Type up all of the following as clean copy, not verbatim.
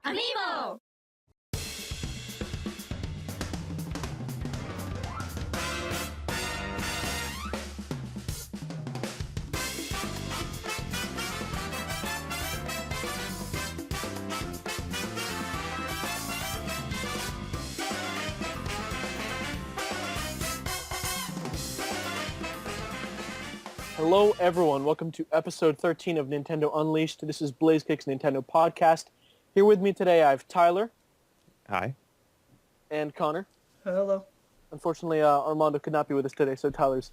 Amiibo! Hello everyone, welcome to episode 13 of Nintendo Unleashed. This is BlazeKick's Nintendo podcast. Here with me today I have Tyler. Hi. And Connor. Hello. Unfortunately, Armando could not be with us today, so Tyler's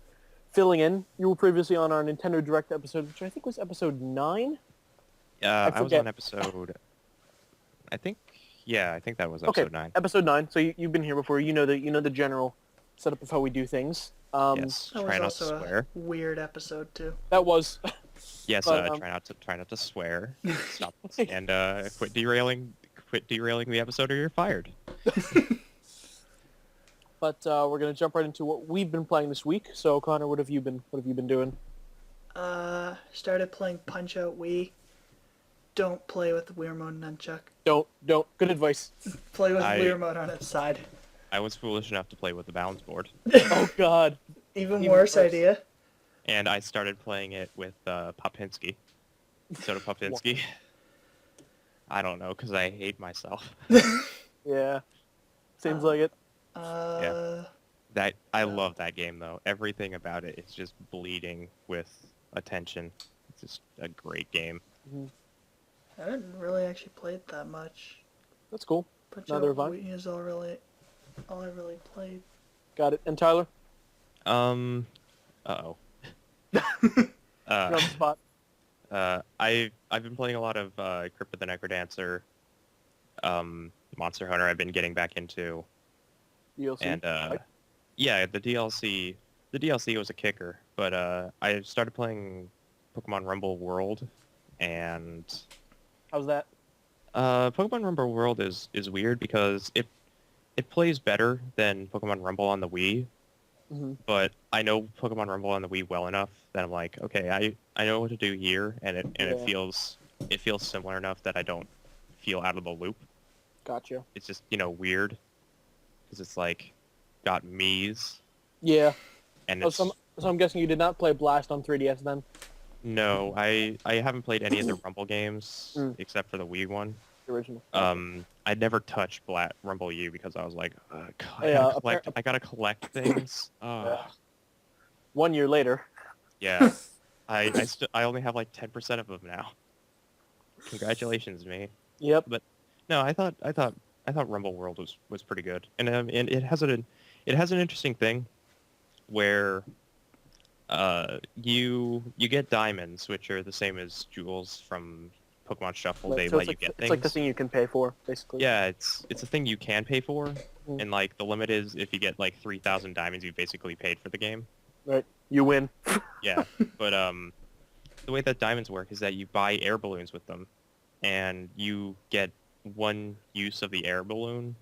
filling in. You were previously on our Nintendo Direct episode, which I think was episode 9? I was on episode... I think that was episode 9. Episode 9. So you've been here before. You know the general setup of how we do things. Yes, That try not was to also swear. a weird episode too. That was. Yes, but, try not to swear. Stop and quit derailing the episode, or you're fired. But we're gonna jump right into what we've been playing this week. So Connor, what have you been doing? Started playing Punch-Out Wii. Don't play with the Wii Remote Nunchuck. Don't. Good advice. Play with Wii Remote on its side. I was foolish enough to play with the balance board. Oh God. Even worse idea. And I started playing it with Popinski. Soda Popinski. I don't know, because I hate myself. Yeah. Seems like it. Yeah. I love that game, though. Everything about it is just bleeding with attention. It's just a great game. Mm-hmm. I haven't really actually played that much. That's cool. Neither have I. Punch-Out Wii is all I really played. Got it. And Tyler? Uh-oh. You're on the spot. I've been playing a lot of Crypt of the Necrodancer, Monster Hunter I've been getting back into. DLC? And yeah, the DLC was a kicker, but I started playing Pokemon Rumble World, and How's that? Pokemon Rumble World is weird because it plays better than Pokemon Rumble on the Wii. Mm-hmm. But I know Pokemon Rumble on the Wii well enough that I'm like, okay, I know what to do here, and it feels similar enough that I don't feel out of the loop. Gotcha. It's just weird because it's like got Mii's. Yeah. And so I'm guessing you did not play Blast on 3DS then? No, I haven't played any of the Rumble games except for the Wii one. The original. I'd never touched Rumble U because I was like, I gotta collect things. 1 year later. Yeah, I only have like 10% of them now. Congratulations, me. Yep. But no, I thought Rumble World was pretty good, and it has an interesting thing where you get diamonds, which are the same as jewels from Pokemon Shuffle. They let you get things. It's like the thing you can pay for, basically. Yeah, it's a thing you can pay for, and like the limit is if you get like 3,000 diamonds, you basically paid for the game. Right. You win. Yeah, but the way that diamonds work is that you buy air balloons with them, and you get one use of the air balloon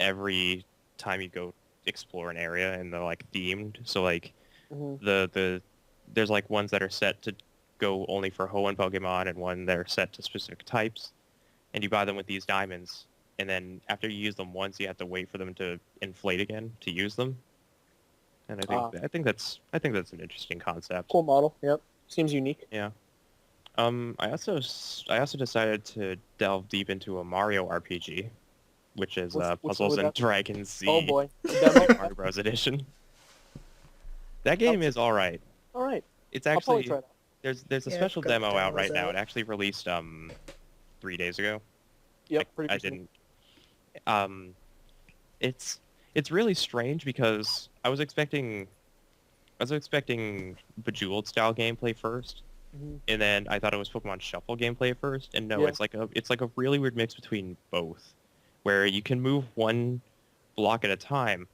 every time you go explore an area, and they're like themed. So like there's like ones that are set to go only for Hoenn Pokemon, and one that are set to specific types, and you buy them with these diamonds, and then after you use them once, you have to wait for them to inflate again to use them. And I think that's an interesting concept. Cool model. Yep. Seems unique. Yeah. I also decided to delve deep into a Mario RPG, which is Puzzles and Dragons Z. Oh boy. Mario Bros. Edition. That game is all right. All right. It's actually try it. there's a special demo out right now. It actually released 3 days ago. Yep. I didn't. It's really strange because I was expecting Bejeweled style gameplay first, and then I thought it was Pokemon Shuffle gameplay first, and no, it's like a really weird mix between both, where you can move one block at a time,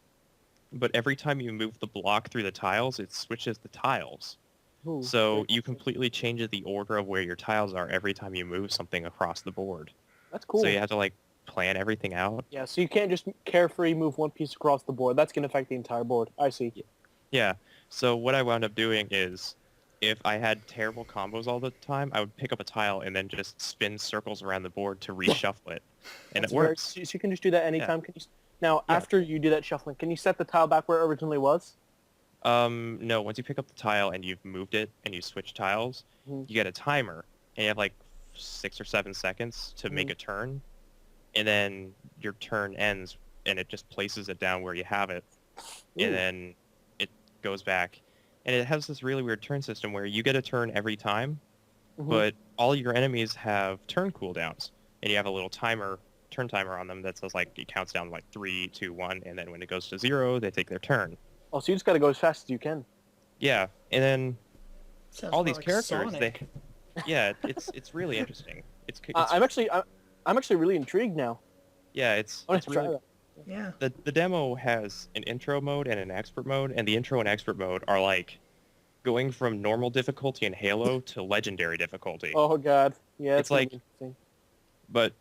but every time you move the block through the tiles, it switches the tiles. Ooh, so you completely change the order of where your tiles are every time you move something across the board. That's cool. So you have to like plan everything out. Yeah, so you can't just carefree move one piece across the board. That's going to affect the entire board. I see. Yeah. So what I wound up doing is, if I had terrible combos all the time, I would pick up a tile and then just spin circles around the board to reshuffle it. and That's it works. So you can just do that anytime. Can you? Now, Yeah. after you do that shuffling, can you set the tile back where it originally was? No, once you pick up the tile and you've moved it and you switch tiles, Mhm. you get a timer, and you have like 6 or 7 seconds to make a turn, and then your turn ends, and it just places it down where you have it, and Ooh. then it goes back, and it has this really weird turn system where you get a turn every time, Mhm. but all your enemies have turn cooldowns, and you have a little turn timer on them that says like it counts down like 3, 2, 1, and then when it goes to 0, they take their turn. Oh, so you just got to go as fast as you can. Yeah, and then Sounds all more these like characters, Sonic. it's really interesting. It's I'm actually really intrigued now. yeah, it's I want to try really that. Yeah. the demo has an intro mode and an expert mode, and the intro and expert mode are like going from normal difficulty in Halo to legendary difficulty. Oh God, yeah, It's it's gonna like- be interesting. But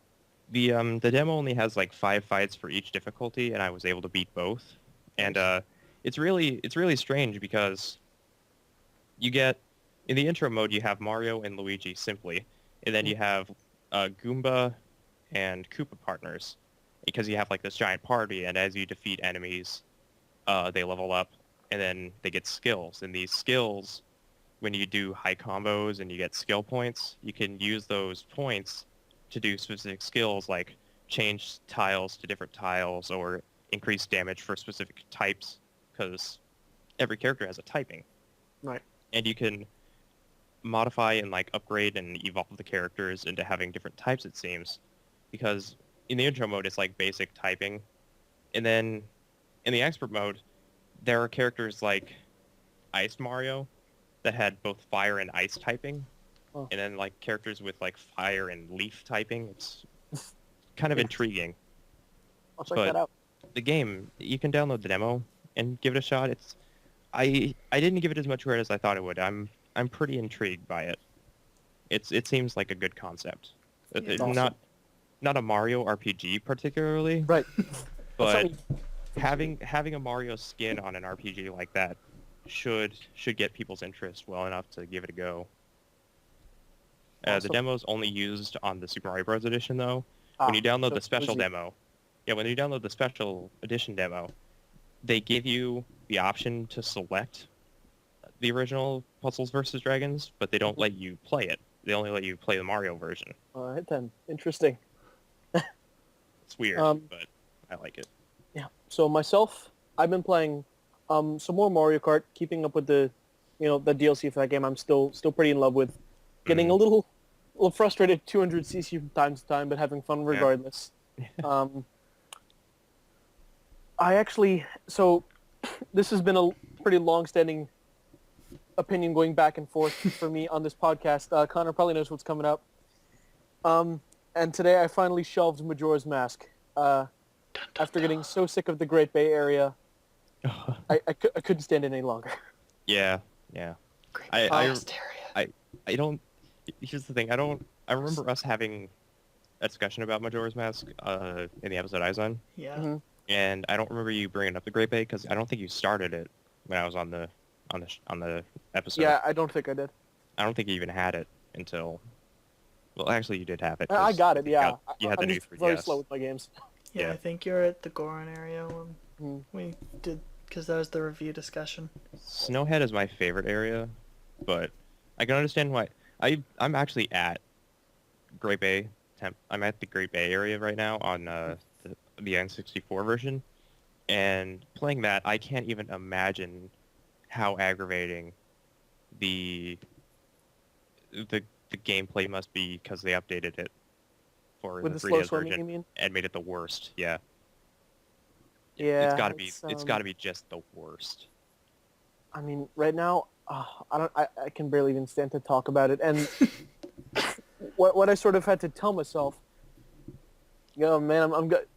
the demo only has like 5 fights for each difficulty, and I was able to beat both. And it's really strange because you get in the intro mode you have Mario and Luigi simply, and then you have Goomba and Koopa partners because you have like this giant party, and as you defeat enemies, they level up, and then they get skills. And these skills, when you do high combos and you get skill points, you can use those points to do specific skills like change tiles to different tiles or increase damage for specific types because every character has a typing. Right. And you can modify and like upgrade and evolve the characters into having different types, it seems, because in the intro mode it's like basic typing, and then in the expert mode there are characters like Ice Mario that had both fire and ice typing, Oh. and then like characters with like fire and leaf typing. It's kind of Yeah. intriguing. I'll check But that out. the game, you can download the demo and give it a shot. I didn't give it as much credit as I thought it would. I'm pretty intrigued by it. It seems like a good concept. It's Awesome. not a Mario RPG particularly, Right. but something- having a Mario skin on an RPG like that should get people's interest well enough to give it a go. The Awesome. demo's only used on the Super Mario Bros. Edition though. Ah, When you download so the special exclusive. demo, when you download the special edition demo, they give you the option to select the original Puzzles vs. Dragons, but they don't let you play it. They only let you play the Mario version. All right then. Interesting. It's weird, Um, but I like it. Yeah. So myself, I've been playing some more Mario Kart, keeping up with the DLC for that game. I'm still pretty in love with. Getting a little frustrated 200cc from time to time, but having fun regardless. I actually this has been a pretty long-standing opinion going back and forth for me on this podcast. Conor probably knows what's coming up. And today I finally shelved Majora's Mask. After getting so sick of the Great Bay Area, I couldn't stand it any longer. Yeah. Great I hysteria. I don't. Here's the thing. I remember us having a discussion about Majora's Mask in the episode I was on, Yeah. Mhm. and I don't remember you bringing up the Great Bay because I don't think you started it when I was on the episode. Yeah, I don't think I did. I don't think you even had it until. Well, actually, you did have it. I 'cause got it. Yeah, you had the I'm new just very 3DS. slow with my games. Yeah, Yeah. I think you're at the Goron area when Mhm. we did, because that was the review discussion. Snowhead is my favorite area, but I can understand why. I'm actually at Great Bay. I'm at the Great Bay area right now on the N64 version, and playing that, I can't even imagine how aggravating the gameplay must be because they updated it for With the the slow 3DS swimming, version you mean? and made it the worst. Yeah. Yeah, It's got to be. it's, It's got to be just the worst. I mean, right now, I can barely even stand to talk about it. And what I sort of had to tell myself, man, I'm good.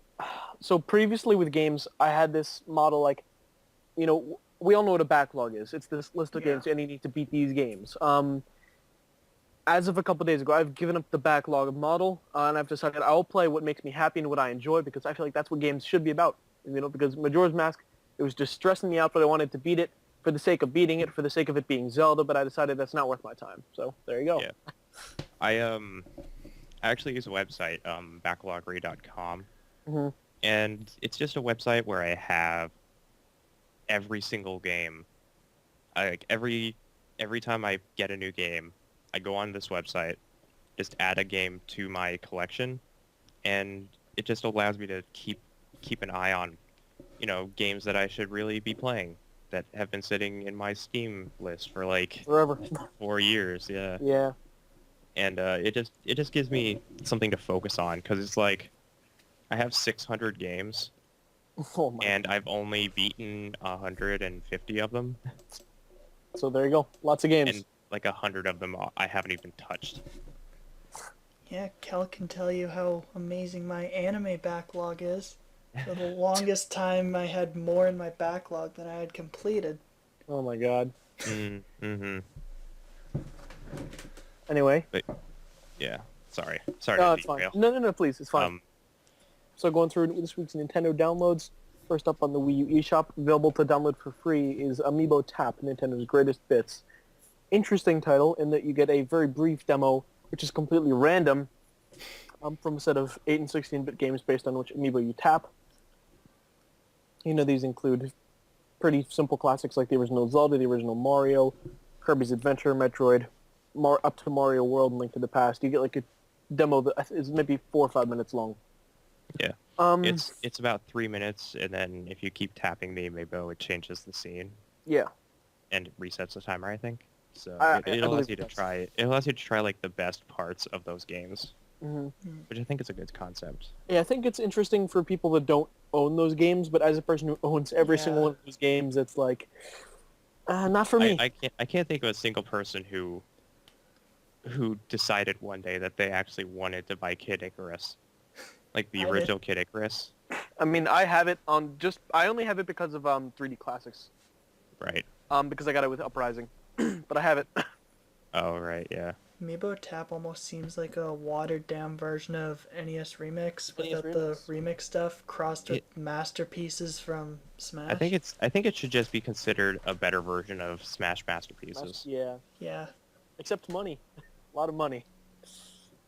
So previously with games, I had this model like, we all know what a backlog is. It's this list of Yeah. games, and you need to beat these games. As of a couple days ago, I've given up the backlog model, and I've decided I'll play what makes me happy and what I enjoy because I feel like that's what games should be about. Because Majora's Mask, it was just stressing me out, but I wanted to beat it for the sake of beating it, for the sake of it being Zelda, but I decided that's not worth my time. So there you go. Yeah. I I actually use a website, backloggery.com, Hmm. and it's just a website where I have every single game. Like every time I get a new game, I go on this website, just add a game to my collection, and it just allows me to keep an eye on, games that I should really be playing that have been sitting in my Steam list for like Forever. 4 years. Yeah, Yeah. and it just gives me something to focus on because it's like I have 600 games Oh my. and I've only beaten 150 of them, So there you go. Lots of games. and like 100 of them I haven't even touched. Yeah, Kel can tell you how amazing my anime backlog is. For the longest time, I had more in my backlog than I had completed. Oh my god. Mm-hmm. Anyway. But yeah, sorry No, to it's fine. derail. No, please. It's fine. So going through this week's Nintendo downloads. First up on the Wii U eShop, available to download for free, is Amiibo Tap, Nintendo's Greatest Bits. Interesting title in that you get a very brief demo, which is completely random, from a set of 8 and 16-bit games based on which Amiibo you tap. These include pretty simple classics like the original Zelda, the original Mario, Kirby's Adventure, Metroid, up to Mario World and Link to the Past. You get like a demo that is maybe 4 or 5 minutes long. Yeah. Um, It's about 3 minutes, and then if you keep tapping the amiibo, it changes the scene yeah. and it resets the timer, I think. So I it allows believe you to that's- try. It allows you to try like the best parts of those games, hmm which I think is a good concept. Yeah, I think it's interesting for people that don't own those games, but as a person who owns every Yeah. single one of those games, it's like, not for me. I can't think of a single person who decided one day that they actually wanted to buy Kid Icarus, like the I did. original Kid Icarus, I mean, I have it on I only have it because of 3D Classics, right? because I got it with Uprising, but I have it. Oh, right, yeah. Amiibo Tap almost seems like a watered down version of NES Remix NES without the Remix. remix stuff crossed with masterpieces from Smash. I think it should just be considered a better version of Smash Masterpieces. Yeah, Yeah. except money, a lot of money.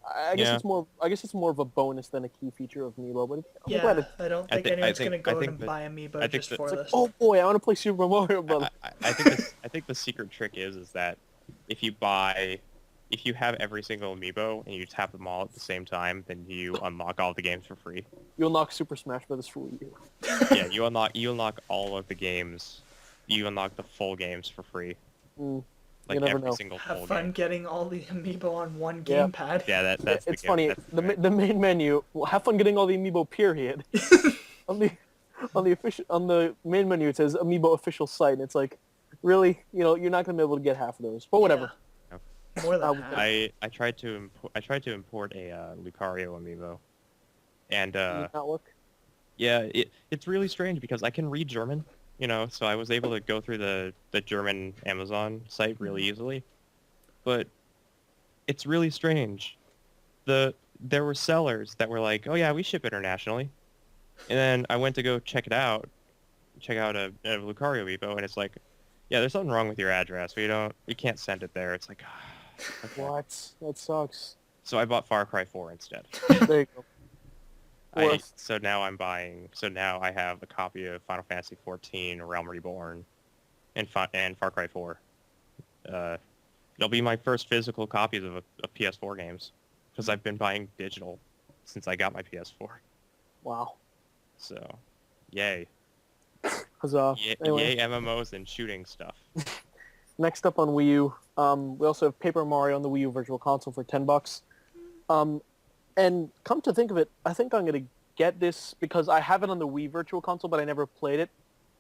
I guess Yeah. it's more. I guess it's more of a bonus than a key feature of Amiibo. But I'm Yeah, glad it's I don't I think thi- I anyone's think- gonna I go think and that- buy Amiibo I think just that- for like, this. oh boy, I want to play Super Mario Bros. I think the secret trick is that if you have every single amiibo and you tap them all at the same time, then you unlock all the games for free. You unlock Super Smash Bros. For Wii U. Yeah, you unlock all of the games. You unlock the full games for free. Mm. Like never every know. single Have full fun game. getting all the Amiibo on one Yeah. gamepad. Yeah, that's It's the funny. That's the way. The main menu. Well, have fun getting all the Amiibo. Period. on the main menu it says Amiibo official site, and it's like, really, you're not gonna be able to get half of those. But whatever. Yeah. More than Uh, half. I tried to import a Lucario amiibo, and Does it not work? yeah, it's really strange because I can read German, so I was able to go through the German Amazon site really easily. But it's really strange. There were sellers that were like, "Oh yeah, we ship internationally," and then I went to go check it out, a Lucario amiibo, and it's like, "Yeah, there's something wrong with your address. We can't send it there." It's like, okay. What? That sucks. So I bought Far Cry 4 instead. There you go. Worth. So now I have a copy of Final Fantasy 14, Realm Reborn, and Far Cry 4. It'll be my first physical copies of PS4 games because I've been buying digital since I got my PS4. Wow. So, yay. Huzzah. Anyway, Yay MMOs and shooting stuff. next up on Wii U, we also have Paper Mario on the Wii U Virtual Console for $10. And come to think of it, I think I'm gonna get this because I have it on the Wii Virtual Console, but I never played it,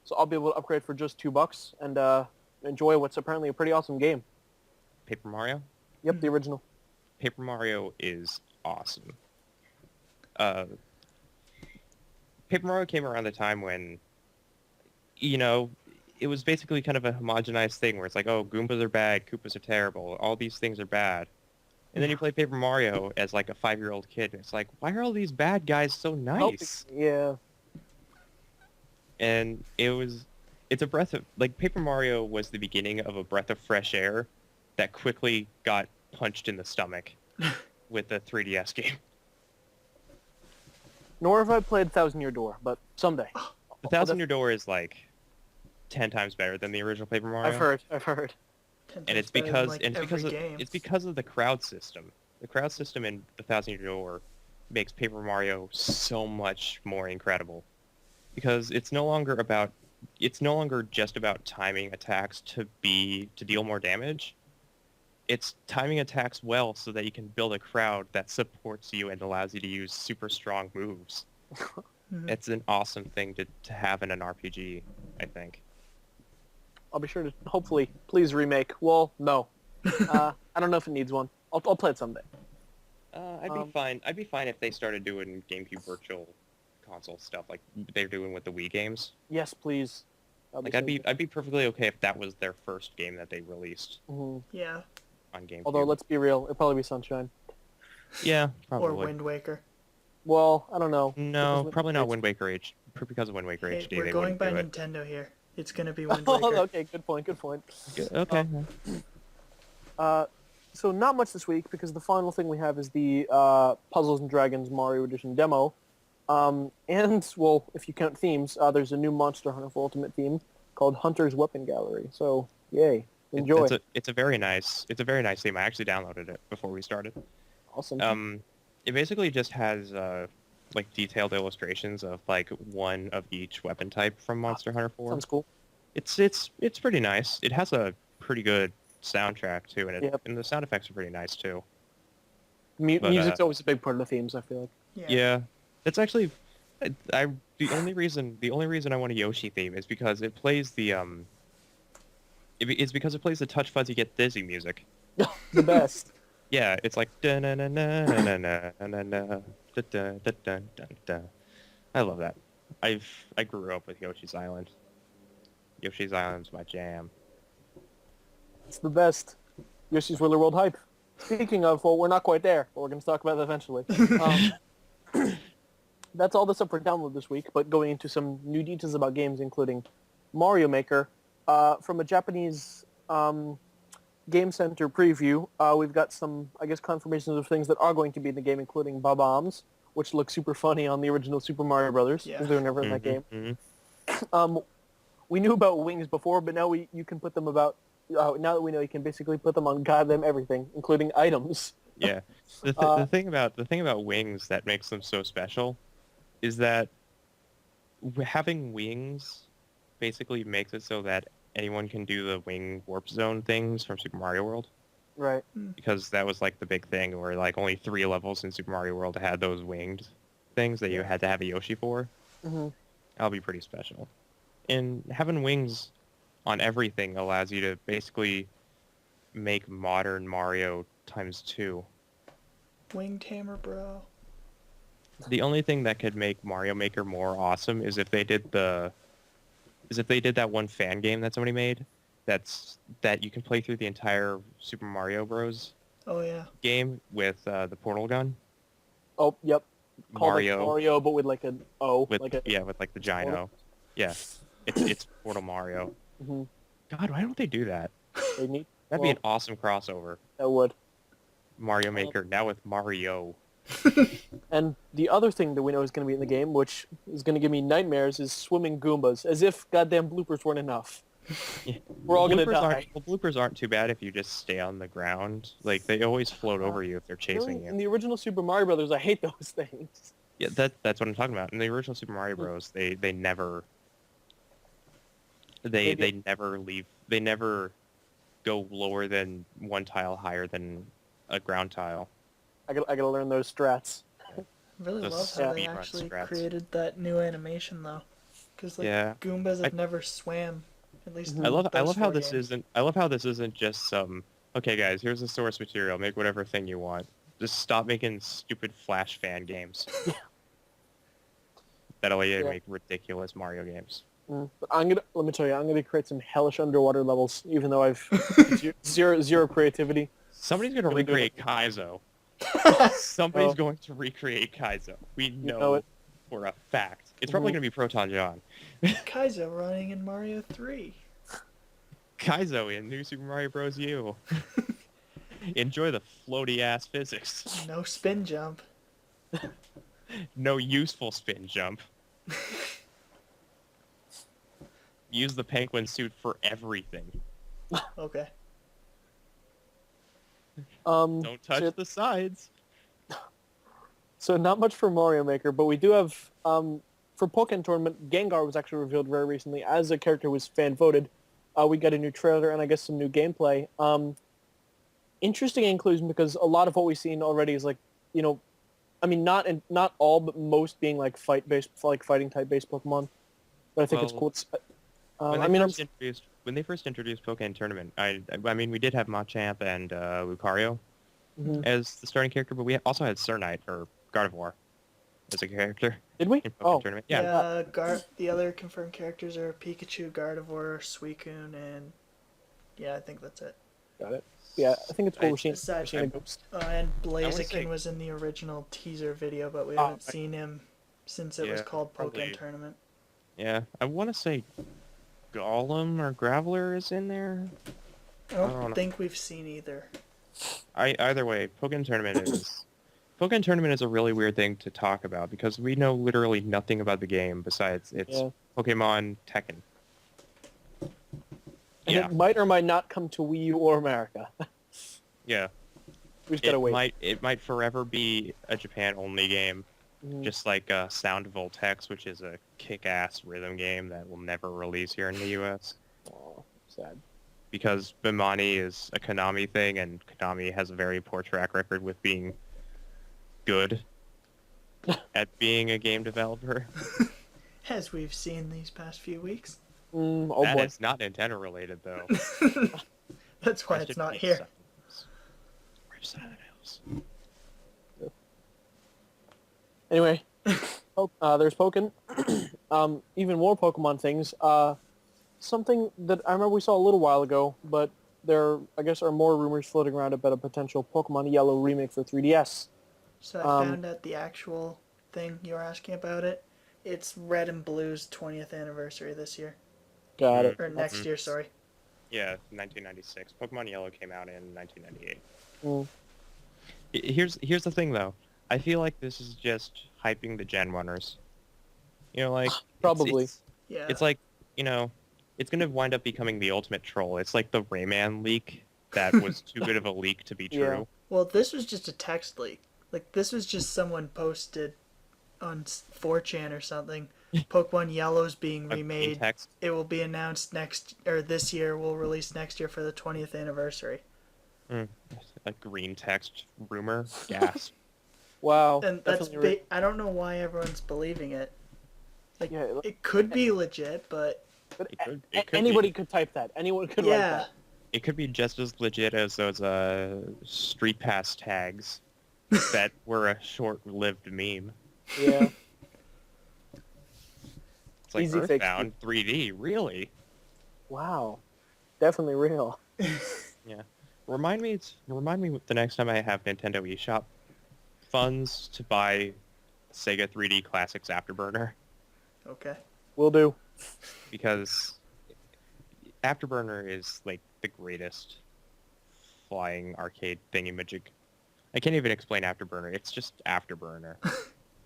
so I'll be able to upgrade for just $2 and enjoy what's apparently a pretty awesome game. Paper Mario? Yep, the original. Paper Mario is awesome. Paper Mario came around the time when, it was basically kind of a homogenized thing where it's like, oh, Goombas are bad, Koopas are terrible, all these things are bad. And then you play Paper Mario as like a 5-year-old kid, and it's like, why are all these bad guys so nice? Yeah. And it's a breath of, like, Paper Mario was the beginning of a breath of fresh air that quickly got punched in the stomach with the 3DS game. Nor have I played Thousand Year Door, but someday. The Thousand Year Door is like 10 times better than the original Paper Mario. I've heard. And it's because it's because of the crowd system. The crowd system in the Thousand Year Door makes Paper Mario so much more incredible, because it's no longer just about timing attacks to deal more damage. It's timing attacks well so that you can build a crowd that supports you and allows you to use super strong moves. It's an awesome thing to have in an RPG, I think. I'll be sure to, hopefully, please remake. Well, no. I don't know if it needs one. I'll play it someday. I'd be fine if they started doing GameCube Virtual Console stuff like they're doing with the Wii games. Yes, please. Like I'd be perfectly okay if that was their first game that they released. Yeah. On GameCube. Although, let's be real, it'll probably be Sunshine. Yeah, probably. Or Wind Waker. Well, I don't know. No, probably not Wind Waker HD. Because of Wind Waker Hey, HD, we're they going wouldn't by do it. Nintendo here. It's gonna be Wind Waker. Okay, good point. Okay. So not much this week, because the final thing we have is the Puzzles and Dragons Mario Edition demo. And, well, if you count themes, there's a new Monster Hunter for Ultimate theme called Hunter's Weapon Gallery. So, yay. Enjoy. It's a very nice theme. I actually downloaded it before we started. Awesome. It basically just has like detailed illustrations of like one of each weapon type from Monster Hunter 4. Sounds cool. It's pretty nice. It has a pretty good soundtrack too, and Yep. and the sound effects are pretty nice too. Music's always a big part of the themes, I feel like. Yeah. It's actually the only reason I want a Yoshi theme is because it plays the it's because it plays the Touch Fuzzy Get Dizzy music. The best. Yeah, it's like da na na na na na na na na da da da da da da. I love that. I grew up with Yoshi's Island. Yoshi's Island's my jam. It's the best. Yoshi's Woolly World hype. Speaking of, well, we're not quite there, but we're going to talk about that eventually. That's all that's up for download this week, but going into some new details about games, including Mario Maker. From a Japanese Game Center preview, we've got some, I guess, confirmations of things that are going to be in the game, including Bob-ombs, which look super funny on the original Super Mario Brothers, because they were never in that game. We knew about wings before, but now you can put them about. Now that we know, you can basically put them on goddamn everything, including items. Yeah, the thing about wings that makes them so special is that having wings basically makes it so that anyone can do the wing warp zone things from Super Mario World. Right. Because that was like the big thing, where like only 3 levels in Super Mario World had those winged things that you had to have a Yoshi for. That'll be pretty special. And having wings on everything allows you to basically make modern Mario times 2. Winged hammer, bro. The only thing that could make Mario Maker more awesome is if they did that one fan game that somebody made that you can play through the entire Super Mario Bros. Oh yeah. Game with the portal gun. Oh, yep. Called Mario. like Mario, but with like an O. With like the giant O. Yeah, it's Portal Mario. God, why don't they do that? That'd be an awesome crossover. That would. Mario Maker now with Mario. And the other thing that we know is going to be in the game, which is going to give me nightmares, is swimming Goombas. As if goddamn bloopers weren't enough. Yeah. We're all going to die. Bloopers aren't too bad if you just stay on the ground. Like, they always float over you if they're chasing you. In the original Super Mario Brothers, I hate those things. Yeah, that's what I'm talking about. In the original Super Mario Bros, they never leave. They never go lower than one tile higher than a ground tile. I gotta learn those strats. I really Those love how they speedrun actually strats. created that new animation though, because like Goombas have never swam. At least I love how this games. isn't just some. Okay, guys, here's the source material. Make whatever thing you want. Just stop making stupid Flash fan games. That'll let you make ridiculous Mario games. But let me tell you, I'm gonna create some hellish underwater levels, even though I've zero creativity. Somebody's gonna recreate Kaizo. Somebody's going to recreate Kaizo. We know it for a fact. It's probably going to be Proton John. Kaizo running in Mario 3. Kaizo in New Super Mario Bros. U. Enjoy the floaty ass physics. No spin jump. No useful spin jump. Use the penguin suit for everything. Okay. Don't touch so, the sides. so not much for Mario Maker, but we do have for Pokemon Tournament, Gengar was actually revealed very recently as a character was fan voted. We got a new trailer and I guess some new gameplay. Interesting inclusion because a lot of what we've seen already is like, I mean, not all, but most being like fighting type based Pokemon. But I think it's Well, cool. It's, when they first introduced Pokemon Tournament, I mean, we did have Machamp and Lucario Mhm. as the starting character, but we also had Cernite or Gardevoir as a character Did we? in Pokemon Oh, Tournament. Yeah, the other confirmed characters are Pikachu, Gardevoir, Suicune, and yeah, I think that's it. got it. Yeah, I think it's cool. We're seeing Aside a ghost. And wanna Blaziken say- was in the original teaser video, but we Oh, haven't seen him since it was Yeah, called Pokemon probably- Tournament. Yeah, I want to say Golem or Graveler is in there. I don't don't know. think we've seen either. Either way, Pokemon Tournament is a really weird thing to talk about because we know literally nothing about the game besides it's Yeah. Pokemon Tekken. And Yeah, it might or might not come to Wii U or America. yeah. We just gotta wait. It might forever be a Japan only game, Mhm. just like Sound Voltex, which is a kick-ass rhythm game that will never release here in the U.S. Aw, sad. because Bimani is a Konami thing, and Konami has a very poor track record with being good at being a game developer. As we've seen these past few weeks. Oh That boy. is not Nintendo related, though. That's why Rest it's in not peace, here. Silence. Where's Silence? Anyway, there's Pokken. Even more Pokemon things. Something that I remember we saw a little while ago, but there, I guess, are more rumors floating around about a potential Pokemon Yellow remake for 3DS. So I found out the actual thing you were asking about it. It's Red and Blue's 20th anniversary this year. Got it. Or next year, sorry. Yeah, 1996. Pokemon Yellow came out in 1998. Mm. Here's the thing, though. I feel like this is just hyping the Gen 1ers. Like... Probably. Yeah. It's like, it's going to wind up becoming the ultimate troll. It's like the Rayman leak that was too good of a leak to be Yeah. true. Well, this was just a text leak. Like, this was just someone posted on 4chan or something. Pokemon Yellow's being A remade. text. It will be announced this year. We'll release next year for the 20th anniversary. A green text rumor. Gasp. Wow. And that's definitely I don't know why everyone's believing it. Like, Yeah, it could be legit, but but It could anybody be. could type that. Anyone could write yeah. that. It could be just as legit as those Street Pass tags that were a short-lived meme. Yeah. It's like Easy fix. Earthbound 3D, really? Wow. Definitely real. Yeah. Remind me the next time I have Nintendo eShop funds to buy Sega 3D Classics Afterburner, Okay. Will do. because Afterburner is like the greatest flying arcade thingy-majig. I can't even explain Afterburner. It's just Afterburner.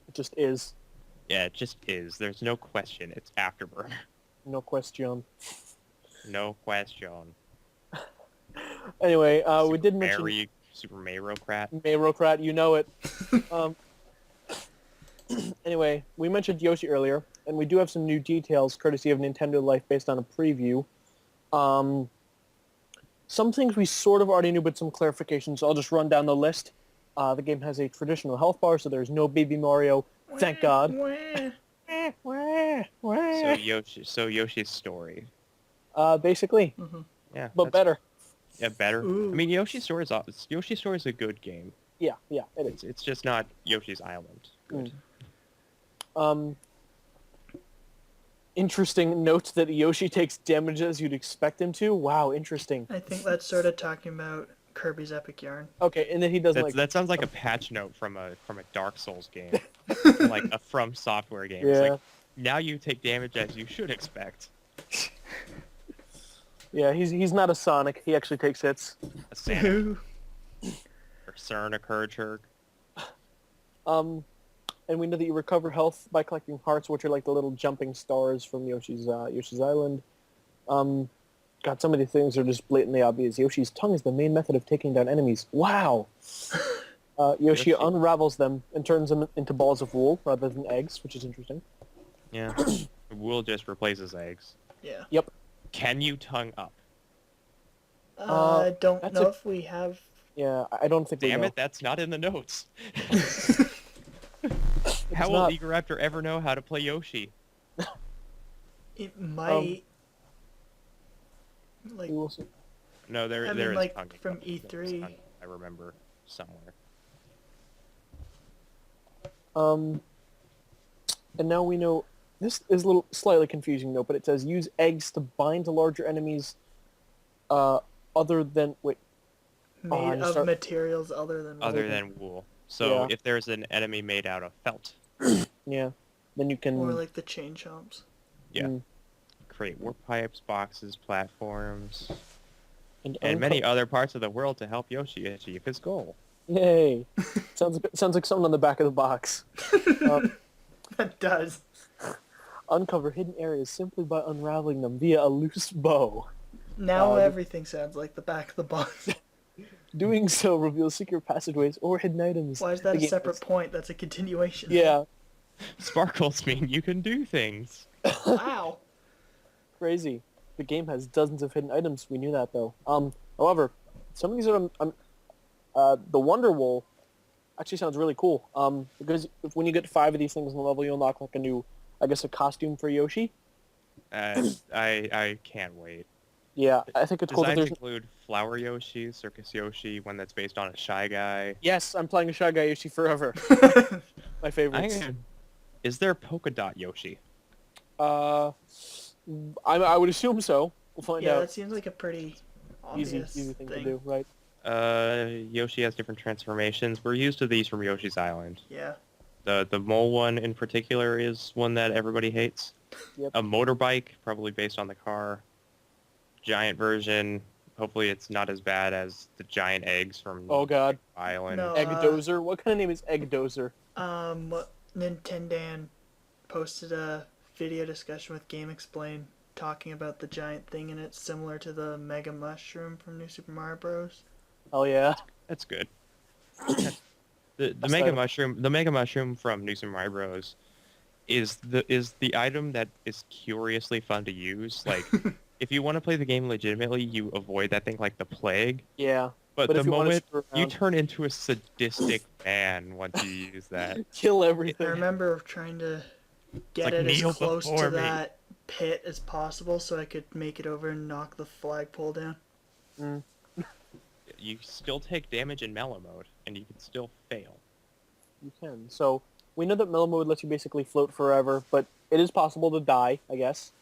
It just is. Yeah, it just is. There's no question. It's Afterburner. No question. No question. Anyway, we did mention Super Mario-crat. Mayrocrat, you know it. Anyway, we mentioned Yoshi earlier, and we do have some new details courtesy of Nintendo Life based on a preview. Some things we sort of already knew, but some clarifications. I'll just run down the list. The game has a traditional health bar, so there's no Baby Mario. Thank God. So Yoshi's story. Basically, Yeah. but that's- better. Yeah, better. Ooh. I mean, Yoshi's Story is a good game. Yeah, it is. It's just not Yoshi's Island. Good. Interesting note that Yoshi takes damage as you'd expect him to. Wow, interesting. I think that's sort of talking about Kirby's Epic Yarn. Okay, and then he doesn't That sounds like a patch note from a Dark Souls game, like a From Software game. It's Yeah. like, now you take damage as you should expect. Yeah, he's not a Sonic. He actually takes hits. A Santa. Cern occurred, Herc. And we know that you recover health by collecting hearts, which are like the little jumping stars from Yoshi's Island. God, some of these things are just blatantly obvious. Yoshi's tongue is the main method of taking down enemies. Wow! Yoshi unravels them and turns them into balls of wool rather than eggs, which is interesting. Yeah. Wool just replaces eggs. Yeah. Yep. Can you tongue up? I don't that's know a- if we have. Yeah, I don't think we Damn know. it, that's not in the notes. It's How will not. Eager Raptor ever know how to play Yoshi? It might. Like, We will see. No, there I mean, is like, tonguing from up in the notes. E3. I remember somewhere. And now we know. This is a little slightly confusing though, but it says use eggs to bind to larger enemies. Other than wait. made you of start- materials other than Other wool. than wool. So Yeah. if there's an enemy made out of felt, Yeah. Then you can. Or like the chain chomps. yeah, Mm. create warp pipes, boxes, platforms, and and many other parts of the world to help Yoshi achieve his goal. Yay! sounds like something on the back of the box. That does. Uncover hidden areas simply by unraveling them via a loose bow. Now the- everything sounds like the back of the box. Doing so reveals secret passageways or hidden items. Why is that The a game separate is- point? That's a continuation. Yeah, Sparkles mean you can do things. Wow. crazy. The game has dozens of hidden items. We knew that though. However, some of these are the Wonder Wool actually sounds really cool. Because when you get 5 of these things in the level, you unlock like a new, I guess, a costume for Yoshi. I can't wait. Yeah, I think it's cool that Designs there's. include Flower Yoshi, Circus Yoshi, one that's based on a Shy Guy. Yes, I'm playing a Shy Guy Yoshi forever. My favorites. Is there Polka Dot Yoshi? I would assume so. We'll find Yeah, out. that seems like a pretty obvious Easy thing thing. to do, right? Yoshi has different transformations. We're used to these from Yoshi's Island. Yeah. The mole one in particular is one that everybody hates. Yep. A motorbike, probably based on the car. Giant version. Hopefully it's not as bad as the giant eggs from Oh god, Island. No. Egg Dozer. What kind of name is Egg Dozer? Nintendo posted a video discussion with Game Explain talking about the giant thing, and it's similar to the Mega Mushroom from New Super Mario Bros. Oh yeah. That's good. The That's Mega the- Mushroom from New Super Mario Bros. is the item that is curiously fun to use. Like, if you want to play the game legitimately, you avoid that thing like the plague. Yeah. But But the if you wanna moment screw you around- turn into a sadistic man once you use that. Kill I everything. remember trying to get like, it as kneel close before to me. that pit as possible so I could make it over and knock the flagpole down. Mm. You still take damage in mellow mode, and you can still fail. You can. So we know that mellow mode lets you basically float forever, but it is possible to die, I guess,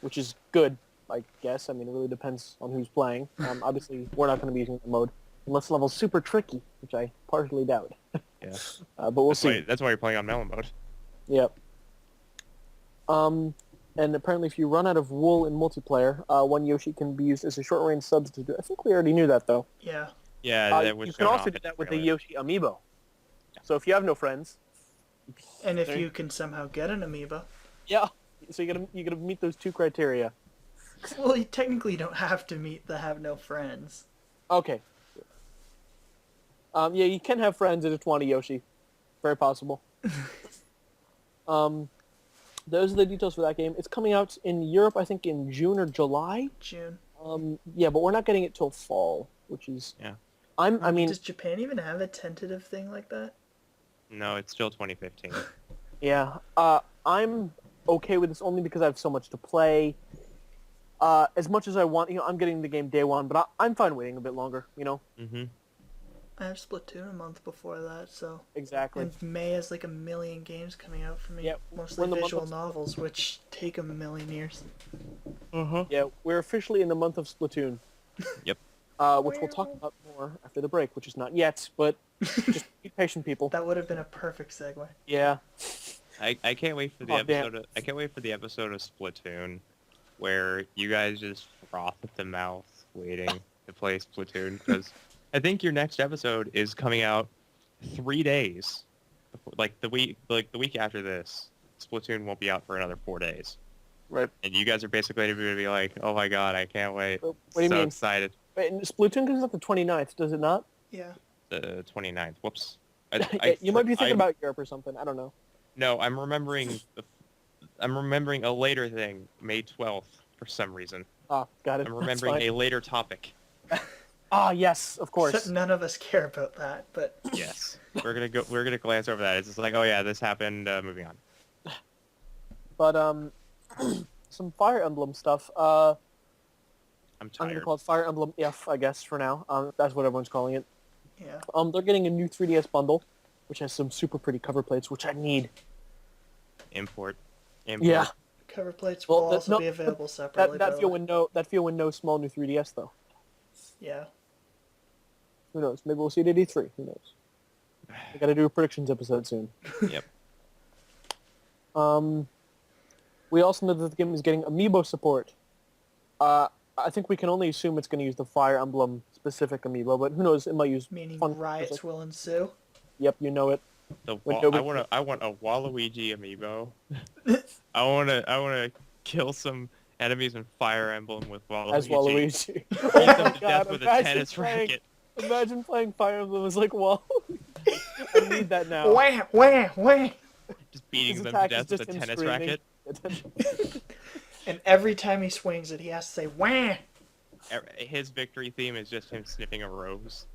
which is good, I guess. I mean, it really depends on who's playing. Obviously, we're not going to be using the mode unless the level's super tricky, which I partially doubt. Yeah. But we'll see. That's why you're playing on mellow mode. Yep. And apparently if you run out of wool in multiplayer, one Yoshi can be used as a short-range substitute. I think we already knew that, though. Yeah. Yeah, that was you can shown also off do in that with the trailer. Yoshi amiibo. So if you have no friends, And if There- you can somehow get an amiibo. yeah. So you gotta meet those 2 criteria. Well, you technically don't have to meet the have no friends. Okay. Yeah, you can have friends and just want a Yoshi. Very possible. Those are the details for that game. It's coming out in Europe, I think, in June or July. June. Yeah, but we're not getting it till fall, which is. Yeah. I mean, Does Japan even have a tentative thing like that? No, it's still 2015. yeah. I'm okay with this only because I have so much to play. As much as I want, I'm getting the game day one, but I'm fine waiting a bit longer. Mm-hmm. I have Splatoon a month before that, so... Exactly. And May has like a million games coming out for me. Yeah, Mostly we're in the month visual of- novels, which take a million years. Uh-huh. Yeah, we're officially in the month of Splatoon. Yep. Which we'll talk about more after the break, which is not yet, but just be patient, people. That would have been a perfect segue. Yeah. I can't wait for the Oh, damn. episode. I can't wait for the episode of Splatoon, where you guys just froth at the mouth waiting to play Splatoon. Because I think your next episode is coming out 3 days, before, the week after this. Splatoon won't be out for another 4 days, Right. and you guys are basically going to be like, "Oh my god, I can't wait!" What do you so mean? excited. Wait, and Splatoon comes out the 29th, does it not? Yeah. The 29th. Whoops. You might be thinking about Europe or something. I don't know. No, I'm remembering a later thing, May 12th, for some reason. Ah, got it. I'm That's remembering fine. a later topic. Ah, yes, of course. So none of us care about that, but Yes. We're gonna glance over that. It's just like, oh yeah, this happened, moving on. But some Fire Emblem stuff. I'm I'm gonna tired. call it Fire Emblem F, I guess, for now. That's what everyone's calling it. yeah. They're getting a new 3DS bundle, which has some super pretty cover plates, which I need. Import. Yeah. Cover plates will Well, that- also no, be available separately. That by feel the way. with no small new 3DS though. Yeah. Who knows? Maybe we'll see it at E3. Who knows? We got to do a predictions episode soon. Yep. We also know that the game is getting amiibo support. I think we can only assume it's going to use the Fire Emblem specific amiibo, but who knows? It might use. Meaning fun riots will ensue. Yep, you know it. I want a Waluigi amiibo. I wanna kill some enemies in Fire Emblem with Waluigi. As Waluigi. Beat Oh them my to death god! with a tennis racket. Imagine playing Fire Emblem as like Waluigi. I need that now. Wah, wah, wah. Just beating His them to attack death is with a just him tennis screaming. racket. And every time he swings it, he has to say wah. His victory theme is just him sniffing a rose.